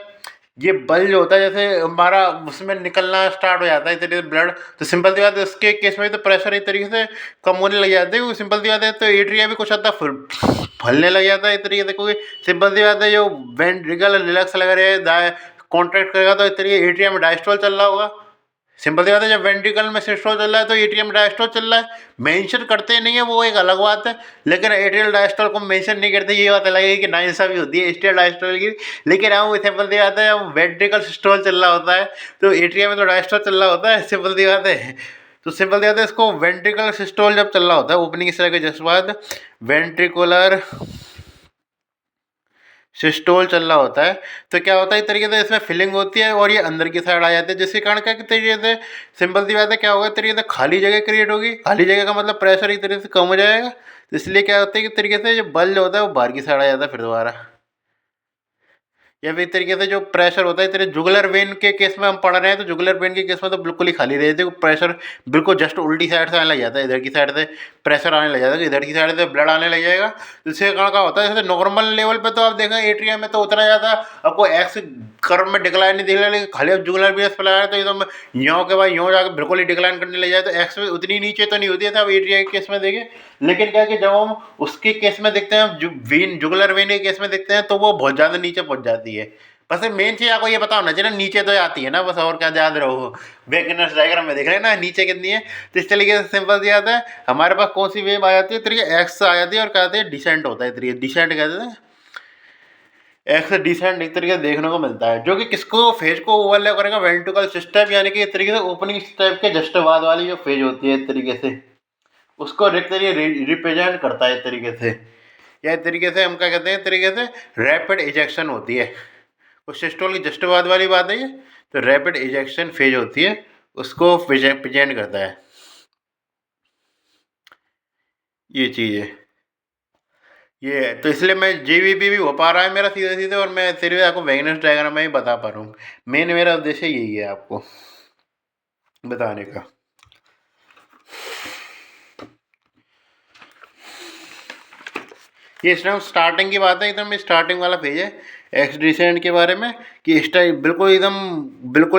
[SPEAKER 1] ये बल जो होता है जैसे हमारा उसमें निकलना स्टार्ट हो जाता है इस तरीके से ब्लड, तो सिंपल सी बात है उसके केस में तो प्रेशर एक तरीके से कम होने लग जाते हैं, सिंपल सी बात है, तो एट्रिया भी कुछ हद तक फैलने लग जाता है इस तरीके से, क्योंकि सिंपल सी बात है जो वेंट्रिकल रिलैक्स लग रहे हैं कॉन्ट्रैक्ट करेगा, तो इस तरीके एट्रिया में डायस्टोल चल रहा होगा। सिंपल सी बात है, जब वेंट्रिकल में सिस्टोल चल रहा है तो एट्रियम डायस्टोल चल रहा है, मेंशन करते नहीं है वो एक अलग बात है, लेकिन एट्रियल डायस्टोल को मेंशन नहीं करते, ये बात अलग है कि नाइंसाफी होती है एट्रियल डायस्टोल की। लेकिन हम सिंपल सी बात है, वेंट्रिकल सिस्टोल चल रहा होता है तो एट्रियम में तो डायस्टोल चल रहा होता है, सिंपल सी बात है। तो सिंपल सी बात है, इसको वेंट्रिकल सिस्टोल जब चल रहा होता है ओपनिंग इस तरह के जस्ट बाद वेंट्रिकुलर सिस्टोल चल रहा होता है, तो क्या होता है इस तरीके से इसमें फिलिंग होती है और ये अंदर की साइड आ जाती है, जिसके कारण क्या तरीके से सिंपल सी बात है क्या होगा, तरीके से खाली जगह क्रिएट होगी, खाली जगह का मतलब प्रेशर एक तरीके से कम हो जाएगा, तो इसलिए क्या होता है कि तरीके से जो बल जो होता है वो बाहर की साइड आ जाता है फिर दोबारा। या फिर इस तरीके से जो प्रेशर होता है, तेरे जुगुलर वेन के केस में हम पढ़ रहे हैं, तो जुगुलर वेन के केस में तो बिल्कुल ही खाली रहती है, प्रेशर बिल्कुल जस्ट उल्टी साइड से आने लग जाता है, इधर की साइड से प्रेशर आने लग जाता है, इधर की साइड से ब्लड आने लग जाएगा। तो इसके कारण क्या होता है, जैसे नॉर्मल लेवल पे तो आप देखें एट्रिया में तो उतना ज़्यादा आपको एक्स कर्व में डिक्लाइन नहीं दिख रहा, लेकिन खाली अब जुगुलर वेन पर लगाया तो एकदम यों के बाद यों जाकर बिल्कुल ही डिक्लाइन करने लग जाए, तो एक्स में उतनी नीचे तो नहीं होती है, अब एट्रिया के केस में देखें। लेकिन क्या है कि जब हम उसके केस में देखते हैं, जो वेन जुगुलर वेन के केस में देखते हैं, तो वो बहुत ज़्यादा नीचे पहुंच जाती है। बस मेन चीज़ आपको ये पता होना चाहिए ना, नीचे तो आती है ना बस, और क्या याद रहो, बिगिनर्स डायग्राम में देख रहे हैं ना नीचे कितनी है। तो इस तरीके से सिंपल सी आता है हमारे पास कौन सी वेव आ जाती है, तरीके एक्स आ जाती है, और क्या कहते हैं डिसेंट होता है, तरीके डिसेंट कहते हैं, एक्स डिसेंट एक तरीके से देखने को मिलता है, जो कि किसको फेज को ओवरलैप करेगा, वेंट्रिकल सिस्टम, यानी कि इस तरीके से ओपनिंग स्टेप के जस्ट बाद वाली जो फेज होती है इस तरीके से, उसको रिप्रेजेंट करता है इस तरीके से। या इस तरीके से हम क्या कहते हैं, तरीके से रैपिड इजेक्शन होती है, उस सिस्टोल की जस्ट बाद वाली बात है ये, तो रैपिड इजेक्शन फेज होती है, उसको प्रेजेंट करता है, ये चीज़ है। ये है तो इसलिए मैं जीवीपी भी हो पा रहा है मेरा सीधे सीधे, और मैं सिर्फ आपको वेगनस डायग्राम में ही बता पा रहा हूँ, मेन मेरा उद्देश्य यही है आपको बताने का। ये एकदम स्टार्टिंग की बात है, एकदम स्टार्टिंग वाला पेज है एक्स डिसेंट के बारे में, कि इस टाइम बिल्कुल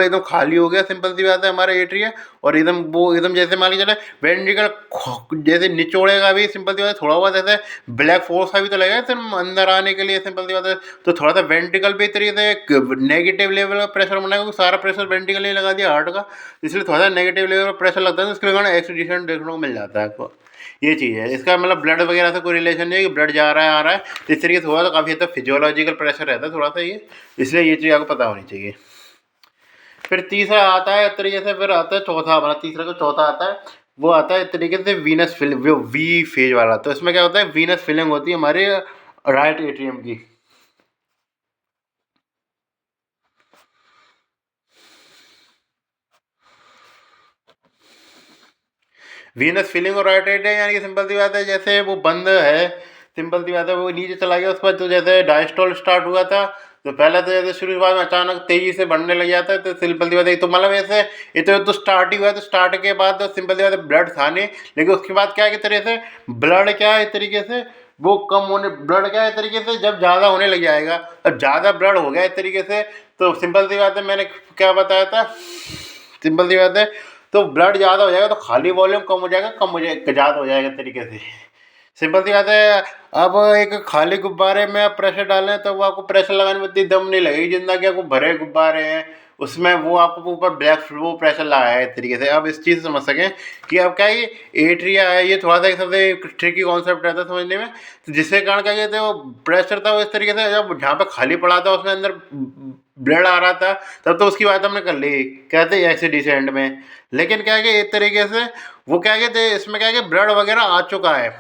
[SPEAKER 1] एकदम खाली हो गया, सिंपल सी बात है हमारा एट्रिया। और एकदम जैसे मान लीजिए वेंट्रिकल जैसे निचोड़ेगा भी, सिंपल सी बात है, थोड़ा बहुत ऐसे ब्लैक फोर्स का भी तो लगेगा सिर्फ अंदर आने के लिए, सिंपल सी बात है। तो थोड़ा सा वेंट्रिकल पे इस तरीके से नेगेटिव लेवल का प्रेशर बनाएगा, क्योंकि सारा प्रेशर वेंट्रिकल ने लगा दिया हार्ट का, इसलिए थोड़ा सा नेगेटिव लेवल का प्रेशर लगता है, तो उसके कारण एक्सीडेंट देखने को मिल जाता है आपको। ये चीज़ है इसका, मतलब ब्लड वगैरह से कोई रिलेशन नहीं है कि ब्लड जा रहा है आ रहा है। तो इस तरीके से थोड़ा सा काफ़ी हद तक फिजियोलॉजिकल प्रेशर रहता है थोड़ा सा ये, इसलिए ये चीज़ आपको पता होनी चाहिए। फिर तीसरा आता है इस तरीके से, फिर आता है चौथा, मतलब तीसरा को चौथा आता है, वो आता है इस तरीके से वीनस फिलिंग, वो वी फेज वाला। तो इसमें क्या होता है, वीनस फिलिंग होती है हमारे राइट एट्रियम की। वीनस फिलिंग और राइट एट्रियम यानी कि सिंपल सी बात है, जैसे वो बंद है, सिंपल सी बात है, वो नीचे चला गया, उसके बाद तो जैसे डायस्टोल स्टार्ट हुआ था, तो पहले तो जैसे शुरुआत में अचानक तेजी से बढ़ने लग जाता है, तो सिंपल सी बात है, तो मतलब ऐसे ये तो स्टार्ट ही हुआ है, तो स्टार्ट के बाद तो सिंपल सी बात है ब्लड था नहीं, लेकिन उसके बाद क्या है कि तरह से ब्लड क्या है इस तरीके से वो कम होने, ब्लड क्या है इस तरीके से जब ज़्यादा होने लग जाएगा, अब ज़्यादा ब्लड हो गया इस तरीके से, तो सिंपल सी बात है मैंने क्या बताया था, सिंपल सी बात है, तो ब्लड ज़्यादा हो जाएगा तो खाली वॉल्यूम कम हो जाएगा, कम हो जाएगा, ज़्यादा हो जाएगा तरीके से, सिंपल सी बात है। अब एक खाली गुब्बारे में आप प्रेशर डालें तो वो आपको प्रेशर लगाने में इतनी दम नहीं लगेगी जितना कि आपको भरे गुब्बारे हैं उसमें वो आपको ऊपर ब्लैक फ्लो प्रेशर लगाया है इस तरीके से। अब इस चीज़ से समझ सकें कि अब क्या ये एट्रिया है, ये थोड़ा सा एक सबसे ट्रिकी कॉन्सेप्ट रहता है समझने में, तो जिसके कारण क्या कहते हैं वो प्रेशर था वो इस तरीके से, जब जहाँ पे खाली पड़ा था उसमें अंदर ब्लड आ रहा था, तब तो उसकी बात हमने कर ली, कहते हैं एक्सीडेंट में। लेकिन क्या है कि एक तरीके से वो क्या कहते हैं इसमें क्या है कि ब्लड वगैरह आ चुका है,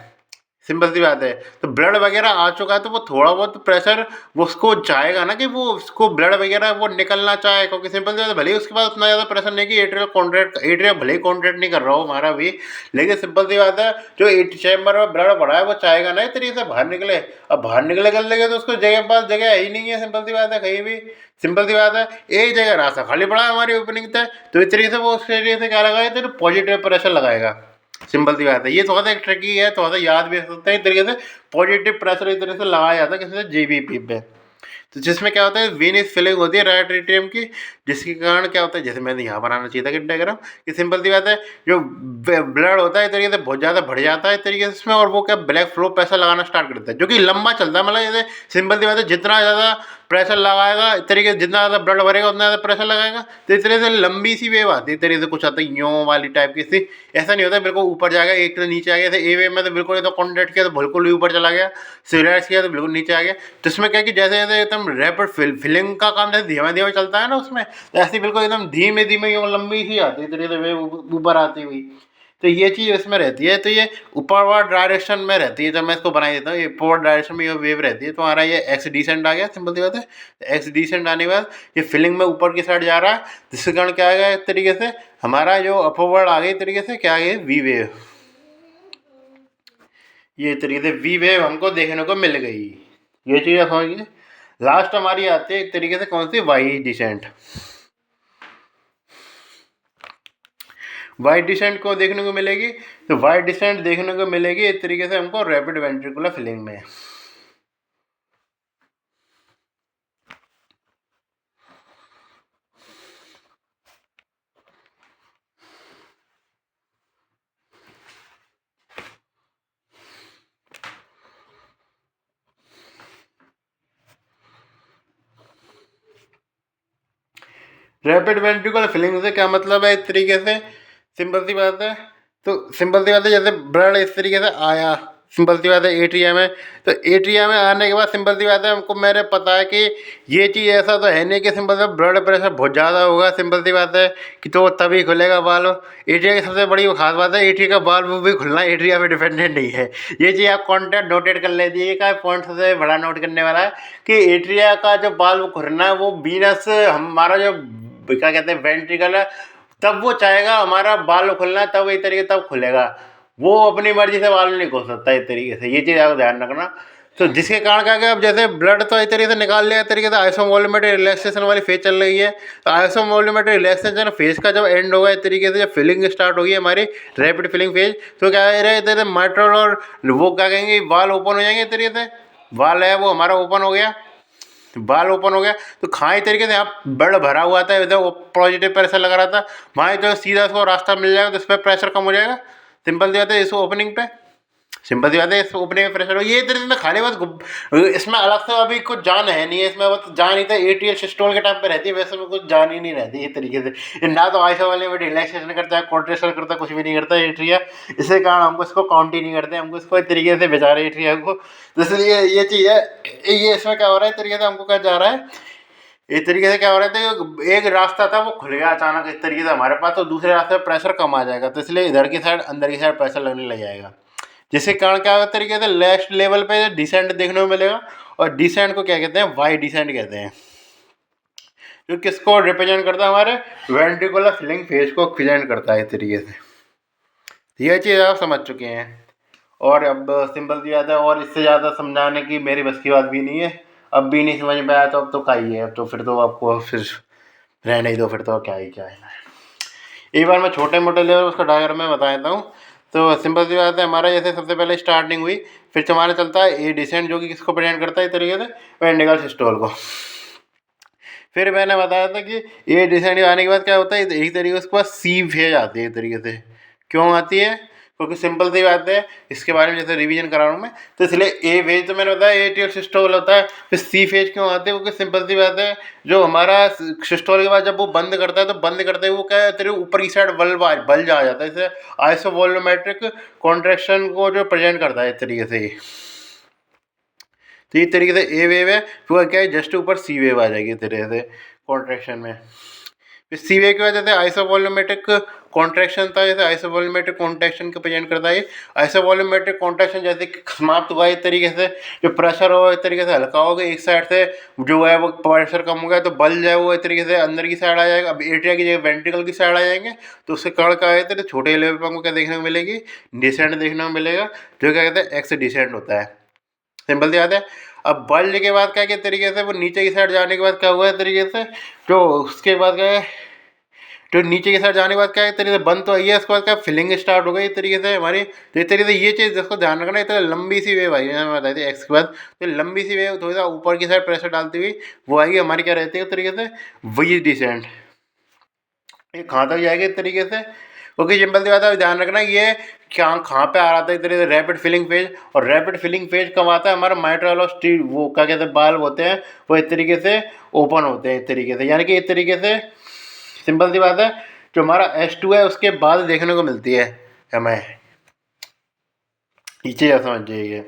[SPEAKER 1] सिंपल सी बात है, तो ब्लड वगैरह आ चुका है तो वो थोड़ा बहुत प्रेशर वो उसको चाहेगा ना कि वो उसको ब्लड वगैरह वो निकलना चाहे, क्योंकि सिंपल सी बात है भले ही उसके बाद उतना ज़्यादा प्रेशर नहीं कि एट्रियल कॉन्ट्रैक्ट, एट्रिया भले ही कॉन्ट्रैक्ट नहीं कर रहा हो हमारा भी, लेकिन सिंपल सी बात है जो चैम्बर में ब्लड बढ़ा है वो चाहेगा ना इस तरीके से बाहर निकले। अब बाहर निकले कर लेगा तो उसको जगह पास जगह है ही नहीं है, सिंपल सी बात है कहीं भी, सिंपल सी बात है एक जगह रास्ता खाली पड़ा है हमारी ओपनिंग तक, तो इस तरीके से वो उस तरीके से क्या लगाएगा तो पॉजिटिव प्रेशर लगाएगा, सिंपल सी बात है। ये थोड़ा सा एक ट्रिकी है, थोड़ा सा याद भी रख सकते हैं इस तरीके से, पॉजिटिव प्रेशर इस तरीके से लगाया जाता है किसी से जीबीपी पे, तो जिसमें क्या होता है वेनिस फिलिंग होती है राइट एट्रियम की, जिसके कारण क्या होता है जैसे मैंने यहाँ बनाना चाहिए था कि डायग्राम, कि सिंपल सी बात है जो ब्लड होता है इस तरीके से बहुत ज़्यादा बढ़ जाता है इस तरीके से इसमें, और वो क्या ब्लैक फ्लो प्रेशर लगाना स्टार्ट करता है जो कि लंबा चलता है, मतलब जैसे सिंपल सी बात है जितना ज़्यादा प्रेशर लगाएगा इस तरीके से, जितना ज़्यादा ब्लड भरेगा उतना ज़्यादा प्रेशर लगाएगा, तो इस तरह से लंबी सी वेव आती है इस तरीके से, कुछ आता है यों वाली टाइप की सी, ऐसा नहीं होता बिल्कुल ऊपर जाएगा एक तो नीचे आ गया, ए वेव में तो बिल्कुल तो कॉन्टेक्ट किया तो बिल्कुल ही ऊपर चला गया, सिलेक्ट किया तो बिल्कुल नीचे आ गया, तो इसमें क्या है कि जैसे जैसे एकदम रैपिड फिलिंग का काम जैसे धीमा धीमा चलता है ना उसमें, तो ऐसे बिल्कुल एकदम धीमे धीमे यूँ लंबी सी आती है इस तरीके से वेव ऊपर आती हुई, तो ये चीज़ इसमें रहती है, तो ये ऊपरवर्ड डायरेक्शन में रहती है, जब मैं इसको बनाई देता हूँ ये ऊपरवर्ड डायरेक्शन में ये वेव रहती है, तो हमारा ये एक्स डिसेंट आ गया, सिंपल सी बात है, एक्स डिसेंट आने के बाद ये फिलिंग में ऊपर की साइड जा रहा है, जिसके कारण क्या आएगा इस तरीके से हमारा जो अपवर्ड आ गई तरीके से क्या है वी वेव, ये तरीके से वी वेव हमको देखने को मिल गई, ये चीज़ समझिए। लास्ट हमारी आती है एक तरीके से कौन सी वाई डिसेंट, वाइट डिसेंट को देखने को मिलेगी, तो वाइट डिसेंट देखने को मिलेगी इस तरीके से हमको रैपिड वेंट्रिकुलर फिलिंग में। रैपिड वेंट्रिकुलर फिलिंग से क्या मतलब है इस तरीके से, सिंपल सी बात है, तो सिंपल सी बात है जैसे ब्लड इस तरीके से आया, सिंपल सी बात है एट्रिया में, तो एट्रिया में आने के बाद सिंपल सी बात है हमको मेरे पता है कि ये चीज़ ऐसा तो है नहीं कि सिंपल सा ब्लड प्रेशर बहुत ज़्यादा होगा, सिंपल सी बात है कि तो तभी खुलेगा वाल्व। एट्रिया की सबसे बड़ी खास बात है एट्रिया का वाल्व भी खुलना एट्रिया पे डिपेंडेंट नहीं है, ये चीज़ आप कॉन्टेक्ट नोटेट कर लीजिएगा, पॉइंट सबसे बड़ा नोट करने वाला है कि एट्रिया का जो वाल्व खुलना है वो वीनस हमारा जो क्या कहते हैं वेंट्रिकल है, तब वो चाहेगा हमारा बाल खुलना तब इस तरीके तब खुलेगा, वो अपनी मर्जी से बाल नहीं खोल सकता इस तरीके से, ये चीज़ आपको ध्यान रखना। तो जिसके कारण क्या क्या अब जैसे ब्लड तो इस तरीके से निकाल लिया, इस तरीके से आइसोवॉल्यूमेट्रिक रिलैक्सेशन वाली फेज चल रही है, तो आइसोवॉल्यूमेट्रिक रिलैक्सेशन फेज का जब एंड होगा इस तरीके से जब फिलिंग स्टार्ट होगी हमारी रैपिड फिलिंग फेज, तो क्या कह रहे हैं इस तरीके से माइट्रल और वो क्या कहेंगे वाल ओपन हो जाएंगे इस तरीके से, वाल है वो हमारा ओपन हो गया, बाल ओपन हो गया तो खाई तरीके से यहाँ ब्लड भरा हुआ था, इधर वो पॉजिटिव प्रेशर लग रहा था, वहाँ जो सीधा उसको रास्ता मिल जाएगा तो इस पर प्रेशर कम हो जाएगा। सिंपल सी बात है, इस ओपनिंग पे सिंपल सी बात है, इस ओपनिंग में प्रेशर हो, ये तरीके से खाली बात। इसमें अलग से अभी कुछ जान है नहीं है, इसमें बस जान ही था एटीएल सिस्टोल के टाइम पे रहती है, वैसे में कुछ जान ही नहीं रहती ये तरीके से। ये ना तो आइसो वाले में रिलैक्सेशन करता है, कॉन्ट्रेक्शन करता है, कुछ भी नहीं करता है एट्रिया। इसी कारण हमको इसको काउंट ही नहीं करते, हमको इसको एक तरीके से बेचारे एट्रिया को। तो इसलिए ये चीज़ है, ये इसमें क्या हो रहा है तरीके से हमको क्या जा रहा है, इस तरीके से क्या हो रहा था, एक रास्ता था वो खुल गया अचानक इस तरीके से हमारे पास, तो दूसरे रास्ते में प्रेशर कम आ जाएगा, तो इसलिए इधर की साइड अंदर की साइड प्रेशर लगने लग जाएगा, जिसके कारण क्या होगा तरीके से लास्ट लेवल पे डिसेंट देखने को मिलेगा। और डिसेंट को क्या कहते हैं, वाई डिसेंट कहते हैं, जो किसको रिप्रेजेंट करता है, हमारे वेंट्रिकुलर फिलिंग फेज को प्रेजेंट करता है इस तरीके से। ये चीज़ आप समझ चुके हैं, और अब सिंपल सी बात है, और इससे ज़्यादा समझाने की मेरी बस की बात भी नहीं है। अब भी नहीं समझ में आया तो अब तो क्या ही है, अब तो फिर तो आपको फिर रहने ही दो, फिर तो क्या ही क्या है। एक बार मैं छोटे मोटे लेवल उसका डायग्राम में बता देता हूँ। तो सिंपल सी बात है, हमारा जैसे सबसे पहले स्टार्टिंग हुई, फिर हमारा चलता है ए डिसेंट, जो कि किसको प्रेजेंट करता है इस तरीके से, वेंट्रिकल सिस्टोल को। फिर मैंने बताया था कि ए डिसेंट आने के बाद क्या होता है, एक तरीके से उसके बाद सी फेज आती है इस तरीके से। क्यों आती है, क्योंकि सिंपल सी बात है, इसके बारे में जैसे रिवीजन करा रहा हूँ मैं, तो इसलिए ए फेज तो मैंने बताया एटीएल सिस्टोल होता है। फिर सी फेज क्यों आते हैं, क्योंकि सिंपल सी बात है, जो हमारा सिस्टोल के बाद जब वो बंद करता है, तो बंद करते ही वो क्या है, तेरे ऊपर की साइड बल्ज आ जाता है, इसे आइसोवॉल्यूमेट्रिक कॉन्ट्रैक्शन को जो प्रेजेंट करता है इस तरीके से। तो इस तरीके से ए वेव है, फिर क्या है, जस्ट ऊपर सी वेव आ जाएगी इस तरीके से कॉन्ट्रैक्शन में। फिर सी वेव की वजह से आइसोवॉल्यूमेट्रिक कॉन्ट्रैक्शन था, जैसे आइसोवॉल्यूमेट्रिक कॉन्ट्रैक्शन को प्रेजेंट करता है। आइसोवॉल्यूमेट्रिक कॉन्ट्रैक्शन जैसे कि समाप्त हुआ इस तरीके से, जो प्रेशर हो इस तरीके से हल्का हो गया, एक साइड से जो है वो प्रेशर कम हो गया, तो बल जो है वो इस तरीके से अंदर की साइड आ जाएगा। अब एट्रिया की जगह वेंट्रिकल की साइड आ जाएंगे, तो उससे कण का है तो छोटे लेवल पर हमको क्या देखने को मिलेगी, डिसेंट देखने को मिलेगा, जो क्या कहते हैं एक्स डिसेंट होता है। सिंपल सी बात है। अब बल्ज के बाद क्या तरीके से वो नीचे की साइड जाने के बाद क्या हुआ है तरीके से, जो उसके बाद क्या है, जो नीचे की साइड जाने के बाद क्या है तरीके से बंद तो आई है, उसके बाद क्या फिलिंग स्टार्ट हो गई इस तरीके से हमारी। तो इस तरीके से ये चीज़ जिसको ध्यान रखना, इतना लंबी सी वेव आई है, मैं बताई थी एक्स के बाद, तो लंबी सी वेव थोड़ा सा ऊपर की साइड प्रेशर डालती हुई वो आएगी हमारी, क्या रहती है उस तरीके से, वही डिसेंट। ये कहाँ तक जाएगी इस तरीके से, क्योंकि सिंपल सी बात है, ध्यान रखना ये क्या कहाँ पे आ रहा था इस तरीके से, रैपिड फिलिंग फेज। और रैपिड फिलिंग फेज कब आता है, हमारा माइट्रल और स्टील वो क्या कहते हैं बाल्ब होते हैं, वो इस तरीके से ओपन होते हैं इस तरीके से, यानी कि इस तरीके से सिंपल सी बात है, जो हमारा S2 है उसके बाद देखने को मिलती है हमें। नीचे जा समझ जाइए,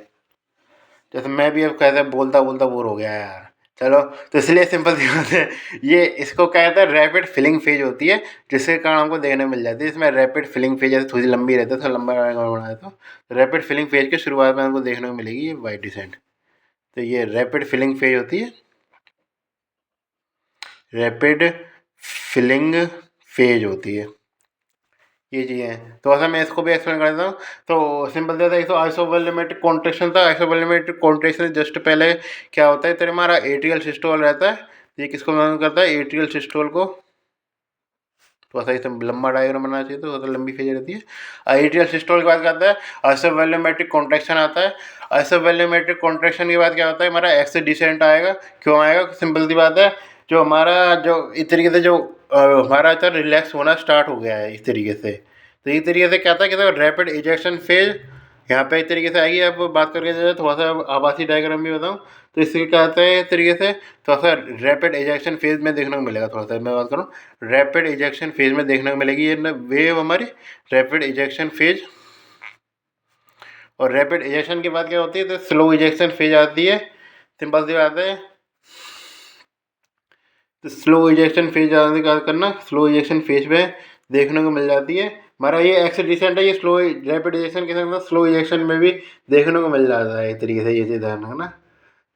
[SPEAKER 1] जैसे मैं भी अब कहते बोलता बोलता बोर हो गया यार, चलो। तो इसलिए सिंपल सी बात है, ये इसको कहते हैं रैपिड फिलिंग फेज होती है, जिसके कारण हमको देखने मिल जाती है। इसमें रैपिड फिलिंग फेज जैसे थोड़ी लंबी रहती है, थोड़ा लंबा बनाया तो रैपिड फिलिंग फेज के शुरुआत में हमको देखने को मिलेगी ये वाई डिसेंट। तो ये रैपिड फिलिंग फेज होती है, रैपिड फिलिंग फेज होती है, ये चीज़ें हैं। तो ऐसा मैं इसको भी एक्सप्लेन कर देता हूँ। तो सिंपल सा था, आइसोवॉल्यूमेट्रिक कॉन्ट्रैक्शन था, आइसोवॉल्यूमेट्रिक कॉन्ट्रैक्शन जस्ट पहले क्या होता है तेरे हमारा एट्रियल सिस्टोल रहता है। ये किसको मदद करता है, एट्रियल सिस्टोल को। तो ऐसा इस लंबा डायग्राम बनाना चाहिए, तो लंबी फेज रहती है। एट्रियल सिस्टोल के बाद क्या आता है, आइसोवॉल्यूमेट्रिक कॉन्ट्रैक्शन आता है। आइसोवॉल्यूमेट्रिक कॉन्ट्रैक्शन के बाद क्या होता है, हमारा एक्स डिसेंट आएगा। क्यों आएगा, सिंपल सी बात है, जो हमारा जो इस तरीके से जो हमारा था रिलैक्स होना स्टार्ट हो गया है इस तरीके से। तो इस तरीके से क्या था कि रैपिड इजेक्शन फेज यहाँ पे इस तरीके से आएगी। अब बात करके जो थोड़ा सा आभासी डायग्राम भी बताऊँ, तो इसके क्या आता है इस तरीके से थोड़ा सा रैपिड इजेक्शन फेज में देखने को मिलेगा। थोड़ा सा मैं बात करूँ, रैपिड इजेक्शन फेज में देखने को मिलेगी ये वेव हमारी, रैपिड इजेक्शन फेज। और रैपिड इजेक्शन के बाद क्या होती है, तो स्लो इजेक्शन फेज आती है। सिंपल सी बात है, तो स्लो इजेक्शन फेज आने का करना, स्लो इजेक्शन फेज में देखने को मिल जाती है। हमारा ये एक्स डिसेंट है, ये स्लो रैपिड इजेक्शन के साथ स्लो इजेक्शन में भी देखने को मिल जाता है इस तरीके से, ये चीज़ ध्यान रखना।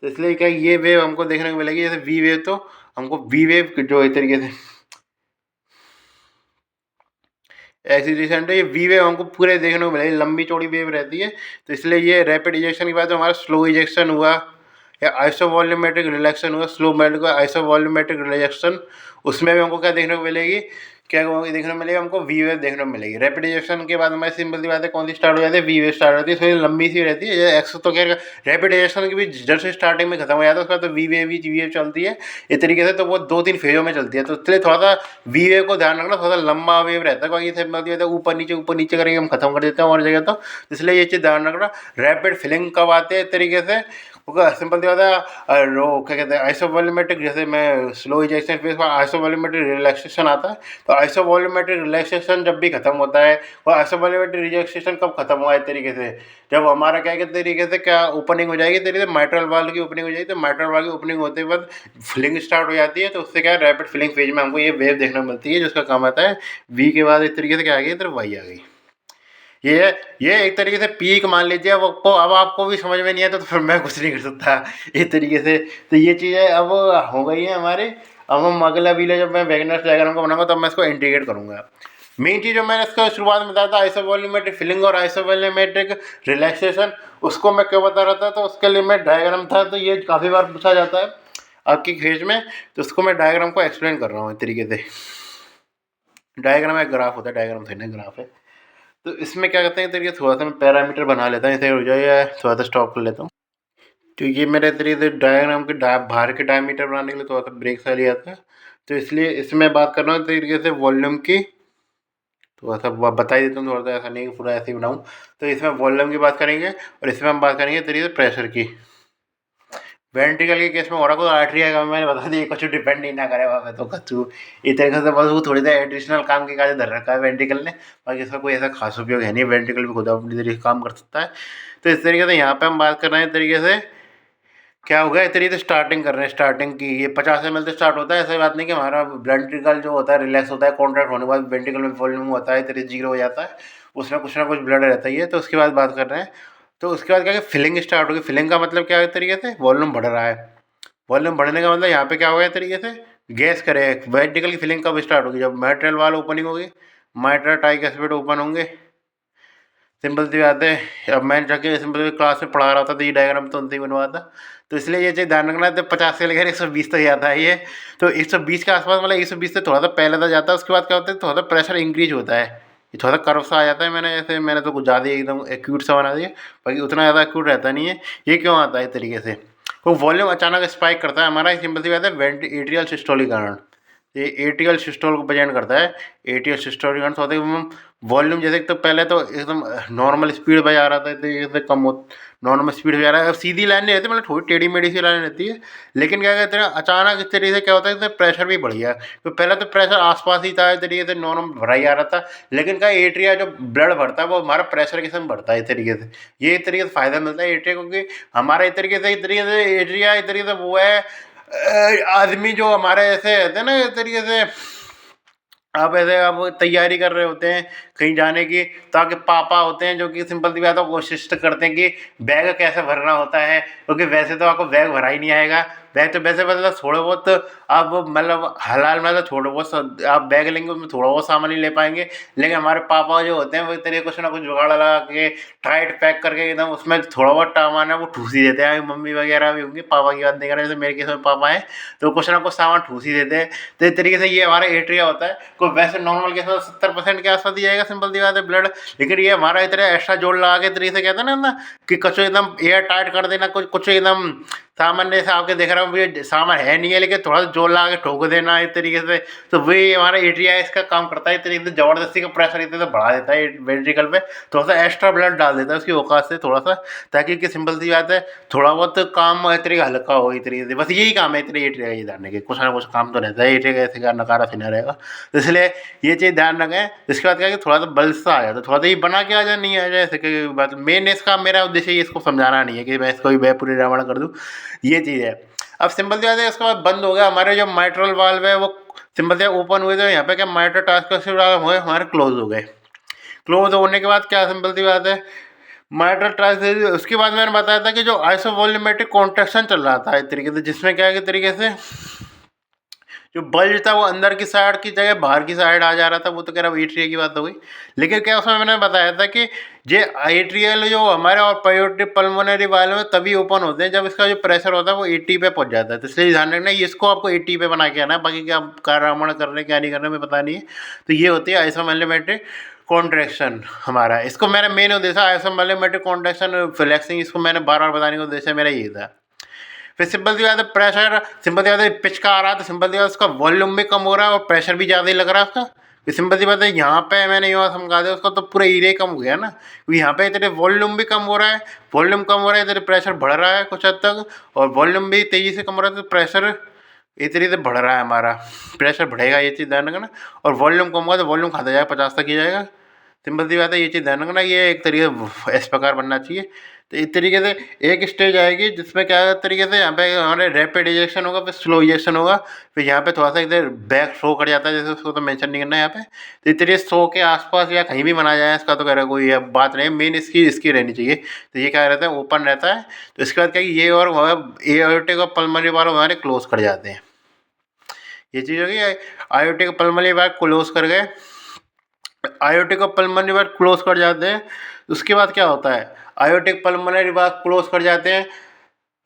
[SPEAKER 1] तो इसलिए क्या ये वेव हमको देखने को मिलेगी, जैसे वी वेव, तो हमको वी वेव जो इस तरीके से एक्स डिसेंट है, ये वी वेव हमको पूरे देखने को मिलेगी, लंबी चौड़ी वेव रहती है। तो इसलिए ये रैपिड इजेक्शन के बाद जो हमारा स्लो इजेक्शन हुआ या आइसोवॉल्यूमेट्रिक रिलैक्शन हुआ, स्लो मेल्ट का आइसोवॉल्यूमेट्रिक रिलैक्शन, उसमें भी हमको क्या देखने को मिलेगी क्या देखने को मिलेगा हमको, वी वेव देखने को मिलेगी। रैपिड इजेक्शन के बाद हमारी सिंपल सी बात है कौन सी स्टार्ट हो जाती है, वी वेव स्टार्ट होती है, थोड़ी लंबी सी रहती है। ये एक्स तो खैर रैपिड इजेक्शन की भी जब से स्टार्टिंग में खत्म हो जाता है उसके बाद तो वी वेव चलती है इस तरीके से। तो वो 2-3 फेजों में चलती है, तो इसलिए थोड़ा सा वी वेव को ध्यान रखना, थोड़ा सा लंबा वेव रहता है, क्योंकि सिंपल सी बात है ऊपर नीचे करके हम खत्म कर देते हैं और जगह तो इसलिए ये चीज़ ध्यान रखना। रैपिड फिलिंग कब आते हैं इस तरीके से, सिंपल सी बात है वो क्या कहते हैं आइसोवॉल्यूमेट्रिक, जैसे मैं स्लो इजेक्शन फेज पर आइसोवॉल्यूमेट्रिक रिलैक्सेशन आता है, तो आइसोवॉल्यूमेट्रिक रिलैक्सेशन जब भी खत्म होता है, और आइसोवॉल्यूमेट्रिक रिलैक्सेशन कब खत्म हुआ है इस तरीके से, जब हमारा क्या कहते तरीके से क्या ओपनिंग हो जाएगी तरीके से माइट्रल वाल्व की ओपनिंग हो जाएगी, तो माइट्रल वाल्व की ओपनिंग होते के बाद फिलिंग स्टार्ट हो जाती है, तो उससे क्या है रैपिड फिलिंग फेज में हमको ये वेव देखने को मिलती है, जिसका काम आता है वी के बाद इस तरीके से क्या आ गई, इधर वाई आ गई। ये ये एक तरीके से पीक मान लीजिए। अब आपको भी समझ में नहीं आता तो फिर मैं कुछ नहीं कर सकता इस तरीके से। तो ये चीज़ें अब हो गई है हमारे। अब हम अगला वीडियो जब मैं वैगनर डायग्राम को बनाऊंगा तब मैं इसको इंटीग्रेट करूंगा। मेन चीज़ जो मैंने इसका शुरुआत में बताया था आइसोवॉल्यूमेट्रिक फिलिंग और आइसोवॉल्यूमेट्रिक रिलैक्सेशन, उसको मैं क्यों बता रहा था, तो उसके लिए मैं डायग्राम था, तो ये काफ़ी बार पूछा जाता है आपकी खेज में, तो उसको मैं डायग्राम को एक्सप्लेन कर रहा हूँ इस तरीके से। डायग्राम एक ग्राफ होता है, डायग्राम थे ना ग्राफ है। तो इसमें क्या करते हैं तरीके, थोड़ा सा मैं पैरामीटर बना लेता हूँ, इसे हो जाए थोड़ा सा स्टॉप कर लेता हूँ। तो ये मेरे तरीके से डायग्राम के बाहर के डायमीटर बनाने के लिए थोड़ा सा ब्रेक सा लिया था, तो इसलिए इसमें बात कर रहा हूँ तरीके से वॉल्यूम की। थोड़ा सा बता ही देता हूँ, थोड़ा सा ऐसा नहीं पूरा ऐसे ही बनाऊँ। तो इसमें वॉल्यूम की बात करेंगे और इसमें हम बात करेंगे तरीके से प्रेशर की। वेंट्रिकल के केस में हो रहा कोई आर्टरी है, मैंने बता दिया कुछ डिपेंड नहीं ना करे वहाँ पे, तो कचू इस तरीके से बस वो थोड़ी सा एडिशनल काम के काज धर रखा है वेंट्रिकल ने, बाकी इसका कोई ऐसा खास उपयोग है नहीं। वेंट्रिकल भी खुद अपनी तरीके से काम कर सकता है। तो इस तरीके से यहाँ पे हम बात कर रहे हैं तरीके से क्या होगा, इस तरीके से स्टार्टिंग कर रहे हैं। स्टार्टिंग की ये 50 ml से स्टार्ट होता है, ऐसी बात नहीं कि हमारा वेंट्रिकल जो होता है रिलैक्स होता है, कॉन्ट्रैक्ट होने के बाद वेंट्रिकल में वॉल्यूम होता है तरीके जीरो हो जाता है, उसमें कुछ ना कुछ ब्लड रहता ही है। तो उसके बाद बात कर रहे हैं, तो उसके बाद क्या है फिलिंग स्टार्ट होगी। फिलिंग का मतलब क्या है तरीके से, वॉल्यूम बढ़ रहा है। वॉल्यूम बढ़ने का मतलब यहाँ पे क्या होगा तरीके से गैस करे। वेंट्रिकल की फिलिंग कब स्टार्ट होगी, जब माइट्रल वाल ओपनिंग होगी, माइट्रल ट्राइकस्पिड ओपन होंगे। सिंपल सी बात है, अब मैं जाके सिंपल क्लास में पढ़ा रहा था तो ये डायग्राम तो उनसे ही बनवा था। तो इसलिए ये चीज़ ध्यान रखना है, तो 50 से लेकर 120 तक जाता है ये। तो 120 के आसपास मतलब 120 से थोड़ा सा पहले तक जाता है। उसके बाद क्या होता है थोड़ा सा प्रेशर इंक्रीज होता है, ये थोड़ा सा कर्व सा आ जाता है। मैंने तो कुछ ज़्यादा ही एकदम एक्यूट सा बना दिया, बाकी उतना ज़्यादा एक्यूट रहता नहीं है। ये क्यों आता है इस तरीके से, वो वॉल्यूम अचानक स्पाइक करता है हमारा, सिंपल सी बात है एट्रियल सिस्टोल के कारण। ये एट्रियल सिस्टोल को प्रेजेंट करता है। एट्रियल सिस्टोल के कारण होता है वॉल्यूम, जैसे तो पहले तो एकदम नॉर्मल स्पीड पे जा रहा था, तो ये कम हो नॉर्मल स्पीड पे जा रहा है। अब सीधी लाइन नहीं रहती, मतलब थोड़ी टेढ़ी मेढ़ी सी लाइन रहती है, लेकिन क्या कहते हैं अचानक इस तरीके से क्या होता है कि प्रेशर भी बढ़ गया। तो पहले तो प्रेशर आसपास ही था, इस तरीके से नॉर्मल भरा ही आ रहा था, लेकिन क्या एट्रिया जो ब्लड भरता है वो हमारा प्रेशर के संग बढ़ता है इस तरीके से। ये इस तरीके से फ़ायदा मिलता है एट्रिया, क्योंकि हमारा इस तरीके से एट्रिया इस तरीके से वो है आदमी जो हमारे ऐसे रहते हैं ना इस तरीके से, आप ऐसे आप तैयारी कर रहे होते हैं कहीं जाने की, ताकि पापा होते हैं जो कि सिंपल सी बात है कोशिश तो करते हैं कि बैग कैसे भरना होता है, क्योंकि वैसे तो आपको बैग भरा ही नहीं आएगा। बैग तो वैसे मतलब थोड़े बहुत आप मतलब हलाल मतलब थोड़े बहुत आप बैग लेंगे उसमें थोड़ा बहुत सामान ही ले पाएंगे, लेकिन हमारे पापा जो होते हैं वो तरीके कुछ ना कुछ जुगाड़ लगा के टाइट पैक करके एकदम उसमें थोड़ा बहुत सामान है वो ठूस ही देते हैं। मम्मी वगैरह भी होंगी, पापा की बात नहीं कर रहे, जैसे मेरे केस में पापा हैं तो कुछ ना कुछ सामान ठूस ही देते हैं। तो इस तरीके से ये हमारा एट्रिया होता है। कोई वैसे नॉर्मल केस में 70% के आसपास दिया जाएगा सिंपल सी बात है ब्लड, लेकिन ये हमारा इतना एक्स्ट्रा जोड़ लगा के तरीके से कहते हैं ना कि कुछ एकदम एयर टाइट कर देना, कुछ कुछ एकदम सामान्य से आपके देख रहा हूँ ये सामान है नहीं है, लेकिन थोड़ा सा जोर लगा के ठोक देना इस तरीके से। तो वही हमारा एट्रिया इसका काम करता है, इस तरीके से ज़बरदस्ती का प्रेशर इतने से बढ़ा देता है वेंट्रिकल पे, थोड़ा सा एक्स्ट्रा ब्लड डाल देता है उसकी औकात से थोड़ा सा, ताकि कि सिंपल सी बात है थोड़ा बहुत काम इस तरीके हल्का हो इस तरीके से। बस यही काम है इतने एट्रिया ये जानने के, कुछ ना कुछ काम तो रहता है एट्रिया ऐसे का नकारा फिना रहेगा। तो इसलिए ये चीज़ ध्यान रखें। इसके बाद क्या है कि थोड़ा सा बल सा आ जाता है, थोड़ा सा ये बना के आ जाए नहीं आ जाए ऐसे की बात। मेन इसका मेरा उद्देश्य ये इसको समझाना नहीं है कि मैं इसको भी पूरी रावण कर दूँ, ये चीज़ है। अब सिंपल सी बात है, इसके बाद बंद हो गया हमारे जो माइट्रल वाल्व है वो सिंपल से ओपन हुए, तो यहाँ पे क्या माइट्रल ट्रांसफर हुए हमारे क्लोज हो गए। क्लोज होने के बाद क्या सिंपल सी बात है माइट्रल ट्रांसफर, उसके बाद मैंने बताया था कि जो आइसोवॉल्यूमेट्रिक कॉन्ट्रैक्शन चल रहा था इस तरीके से, जिसमें क्या है कि तरीके से जो बल्ज था वो अंदर की साइड की जगह बाहर की साइड आ जा रहा था, वो तो कह रहा एट्रिया की बात हो गई। लेकिन क्या उसमें मैंने बताया था कि ये एट्रियल जो हमारे और पायोटिक पल्मोनरी वाले में तभी ओपन होते हैं जब इसका जो प्रेशर होता है वो 80 पे पहुंच जाता है। तो इसलिए ध्यान रखना इसको आपको 80 पे बना के आना है, बाकी क्या कारणामण कर रहे हैं क्या नहीं कर रहे मुझे पता नहीं है। तो ये होती है आइसोमेट्रिक कॉन्ट्रैक्शन हमारा। इसको मेरा मेन उद्देश्य आइसोमेट्रिक कॉन्ट्रैक्शन फ्लेक्सिंग, इसको मैंने बार बार बताने का उद्देश्य मेरा ये था। फिर सिंपल सी बात है प्रेशर, सिंपल सी बात है पिच का आ रहा है तो सिंपल सी बात है उसका वॉल्यूम भी कम हो रहा है और प्रेशर भी ज़्यादा ही लग रहा है उसका। फिर सिंपल सी बात है यहाँ पे मैंने यहाँ समझा दिया उसका तो पूरा एरिया कम हो गया ना, क्योंकि यहाँ पे तेरे वॉल्यूम भी कम हो रहा है, वॉल्यूम कम हो रहा है तेरे प्रेशर बढ़ रहा है कुछ हद तक, और वॉल्यूम भी तेज़ी से कम हो रहा है तो प्रेशर इस तरीके से बढ़ रहा है हमारा, प्रेशर बढ़ेगा ये चीज़ ध्यान रखना। और वॉल्यूम कम होगा तो वॉल्यूम खाता जाएगा 50 तक ही जाएगा। सिंपल सी बात है ये चीज़ ध्यान रखना, ये एक तरीके इस प्रकार बनना चाहिए। तो इस तरीके से एक स्टेज आएगी जिसमें क्या तरीके से यहाँ पे हमारे रैपिड इजेक्शन होगा, फिर स्लो इजेक्शन होगा, फिर यहाँ पे थोड़ा सा इधर बैक शो कर जाता है, जैसे उसको तो मेंशन नहीं करना है यहाँ पे। तो इस तरीके शो के आसपास या कहीं भी बनाया जाए इसका तो कह रहा कोई अब बात नहीं, मेन इसकी रहनी चाहिए। तो ये क्या रहता है ओपन रहता है। तो इसके बाद क्या ये और एओर्टिक और पल्मोनरी वाल्व हमारे क्लोज कर जाते हैं। ये चीज़ होगी एओर्टिक और पल्मोनरी वाल्व क्लोज कर गए, एओर्टिक और पल्मोनरी वाल्व क्लोज कर जाते हैं। उसके बाद क्या होता है एओर्टिक पल्मोनरी वाल्व क्लोज कर जाते हैं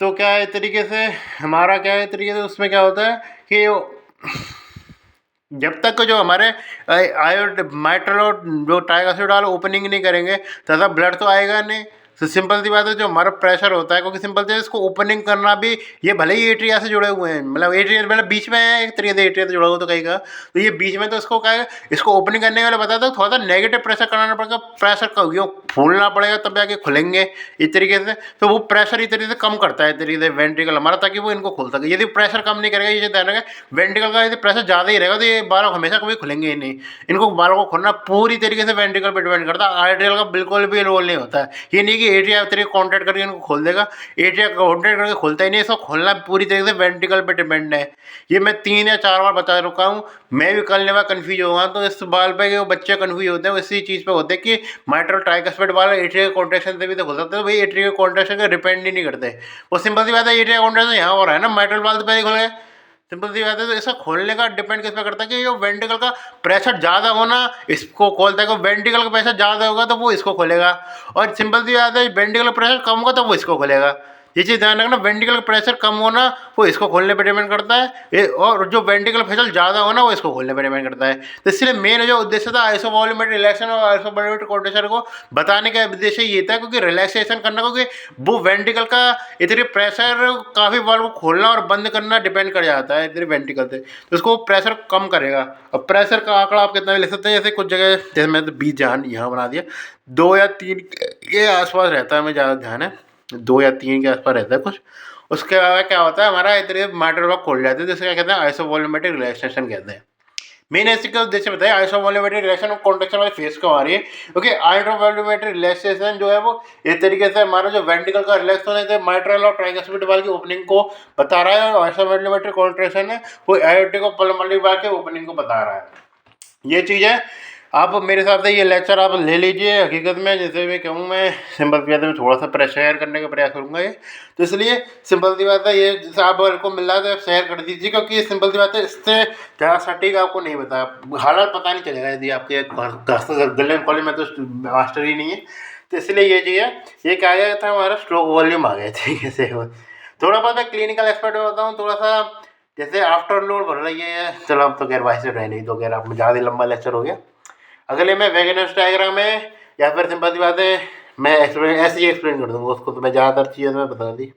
[SPEAKER 1] तो क्या है तरीके से हमारा क्या है तरीके से उसमें क्या होता है कि जब तक जो हमारे माइट्रल और जो ट्राइग्लिसराइड वाले ओपनिंग नहीं करेंगे तथा ब्लड तो आएगा नहीं। तो सिंपल सी बात है जो हमारा प्रेशर होता है, क्योंकि सिंपल से इसको ओपनिंग करना भी, ये भले ही एट्रिया से जुड़े हुए हैं, मतलब एट्रिया मतलब बीच में है एक तरीके से एट्रिया से जुड़ा हुआ तो कहीं का, तो ये बीच में तो इसको क्या है इसको ओपनिंग करने वाले बताया था थोड़ा सा नेगेटिव प्रेशर कराना पड़ेगा, प्रेशर का यूँ फूलना पड़ेगा तब जाके खुलेंगे इस तरीके से। तो वो प्रेशर इस तरीके से कम करता है इस तरीके से वेंट्रिकल हमारा, ताकि वो इनको खोल सके। यदि प्रेशर कम नहीं करेगा, ये ध्यान रखें वेंट्रिकल का यदि प्रेशर ज़्यादा ही रहेगा तो ये बालों हमेशा कभी खुलेंगे ही नहीं। इनको बालों को खोलना पूरी तरीके से वेंट्रिकल पर डिपेंड करता है, आर्टेरियल का बिल्कुल भी रोल नहीं होता है। ये नहीं कि एट्रिया तरीके कॉन्टैक्ट करके इनको खोल देगा, एट्रिया कॉन्टैक्ट करके खोलता ही नहीं, इसको खोलना पूरी तरीके से वेंट्रिकल पर डिपेंड है। ये मैं 3 या 4 बार बता चुका हूँ, मैं भी कल बार कन्फ्यूज होगा। तो इस बाल पे वो बच्चे कन्फ्यूज होते हैं इसी चीज़ पे होते हैं कि माइट्रल ट्राइकस्पिड वाला एट्रिया कॉन्ट्रैक्शन से भी तो हो सकता है, तो भाई एट्रिया कॉन्ट्रैक्शन का डिपेंड ही नहीं करते। वो सिंपल सी बात है एट्रिया कॉन्ट्रैक्शन यहाँ हो रहा है ना, माइट्रल वाल तो पहले खुल गए, सिंपल सी बात है। तो इसका खोलने का डिपेंड किस पे करता है कि जो वेंट्रिकल का प्रेशर ज़्यादा होना इसको खोलता है, वेंट्रिकल का प्रेशर ज़्यादा होगा तो वो इसको खोलेगा, और सिंपल सी बात है वेंट्रिकल का प्रेशर कम होगा तो वो इसको खोलेगा। ये चीज़ ध्यान रखना, वेंट्रिकल का प्रेशर कम होना वो इसको खोलने पर डिपेंड करता है, और जो वेंट्रिकल प्रेशर ज़्यादा होना वो इसको खोलने पर डिपेंड करता है। तो इसलिए मेन जो उद्देश्य था आइसोवॉल्यूमेट्रिक रिलैक्सेशन और आइसोवॉल्यूमेट्रिक कॉन्ट्रैक्शन को बताने का उद्देश्य ये था, क्योंकि रिलैक्सेशन करना, क्योंकि वो वेंट्रिकल का इतनी प्रेशर काफ़ी बार वो खोलना और बंद करना डिपेंड कर जाता है इतनी वेंट्रिकल से, तो उसको प्रेशर कम करेगा। अब प्रेशर का आंकड़ा आप कितना भी लिख सकते हैं, जैसे कुछ जगह जैसे मैं तो 20 ध्यान यहाँ बना दिया, 2 या 3 के आसपास रहता है, मैं ज़्यादा ध्यान है 2 या 3 के आसपास रहता है कुछ। उसके अलावा क्या होता है हमारा इतने माइट्रल वाल्व खोल जाते हैं, जिसे क्या कहते हैं आइसोवॉल्यूमेट्रिक रिलैक्सेशन कहते हैं। मेन ऐसे का उद्देश्य बताया आइसोवॉल्यूमेट्रिक रिलैक्सेशन और कॉन्ट्रैक्शन वाली फेस को आ रही है, क्योंकि आइसोवॉल्यूमेट्रिक रिलैक्सेशन जो है वो इस तरीके से हमारा जो वेंट्रिकल का रिलैक्स होने से माइट्रल और ट्राइकस्पिड वाल्व की ओपनिंग को बता रहा है, और आइसोवॉल्यूमेट्रिक कॉन्ट्रैक्शन है वो एओर्टिक और पल्मोनरी वाल्व के ओपनिंग को बता रहा है। ये चीज़ है, आप मेरे हिसाब से ये लेक्चर आप ले लीजिए। हकीकत में जैसे मैं कहूँ, मैं सिंपल सी बात है थोड़ा सा शेयर करने का प्रयास करूँगा ये, तो इसलिए सिंपल सी बात है ये जैसे आप को मिल रहा है तो आप शेयर कर दीजिए, क्योंकि सिंपल सी बात है इससे ज़्यादा सटीक आपको नहीं बता, हालात पता नहीं चलेगा यदि आपके गले कॉलेज में तो मास्टर ही नहीं है। तो इसलिए ये चीज़ है, ये क्या गया था हमारा स्ट्रोक वॉल्यूम आ गया ठीक है। थोड़ा बहुत मैं क्लिनिकल एक्सपर्ट होता हूँ, थोड़ा सा जैसे आफ्टर लोड भर रही है, चलो अब तो खैर भाई से रह नहीं, तो खैर आप ज़्यादा लंबा लेक्चर हो गया। अगले में वेगनस डायग्राम है या फिर सिंपल सी बात है मैं ऐसे ही एक्सप्लेन कर दूँगा उसको, तो मैं ज़्यादातर चीज़ें मैं बता दी।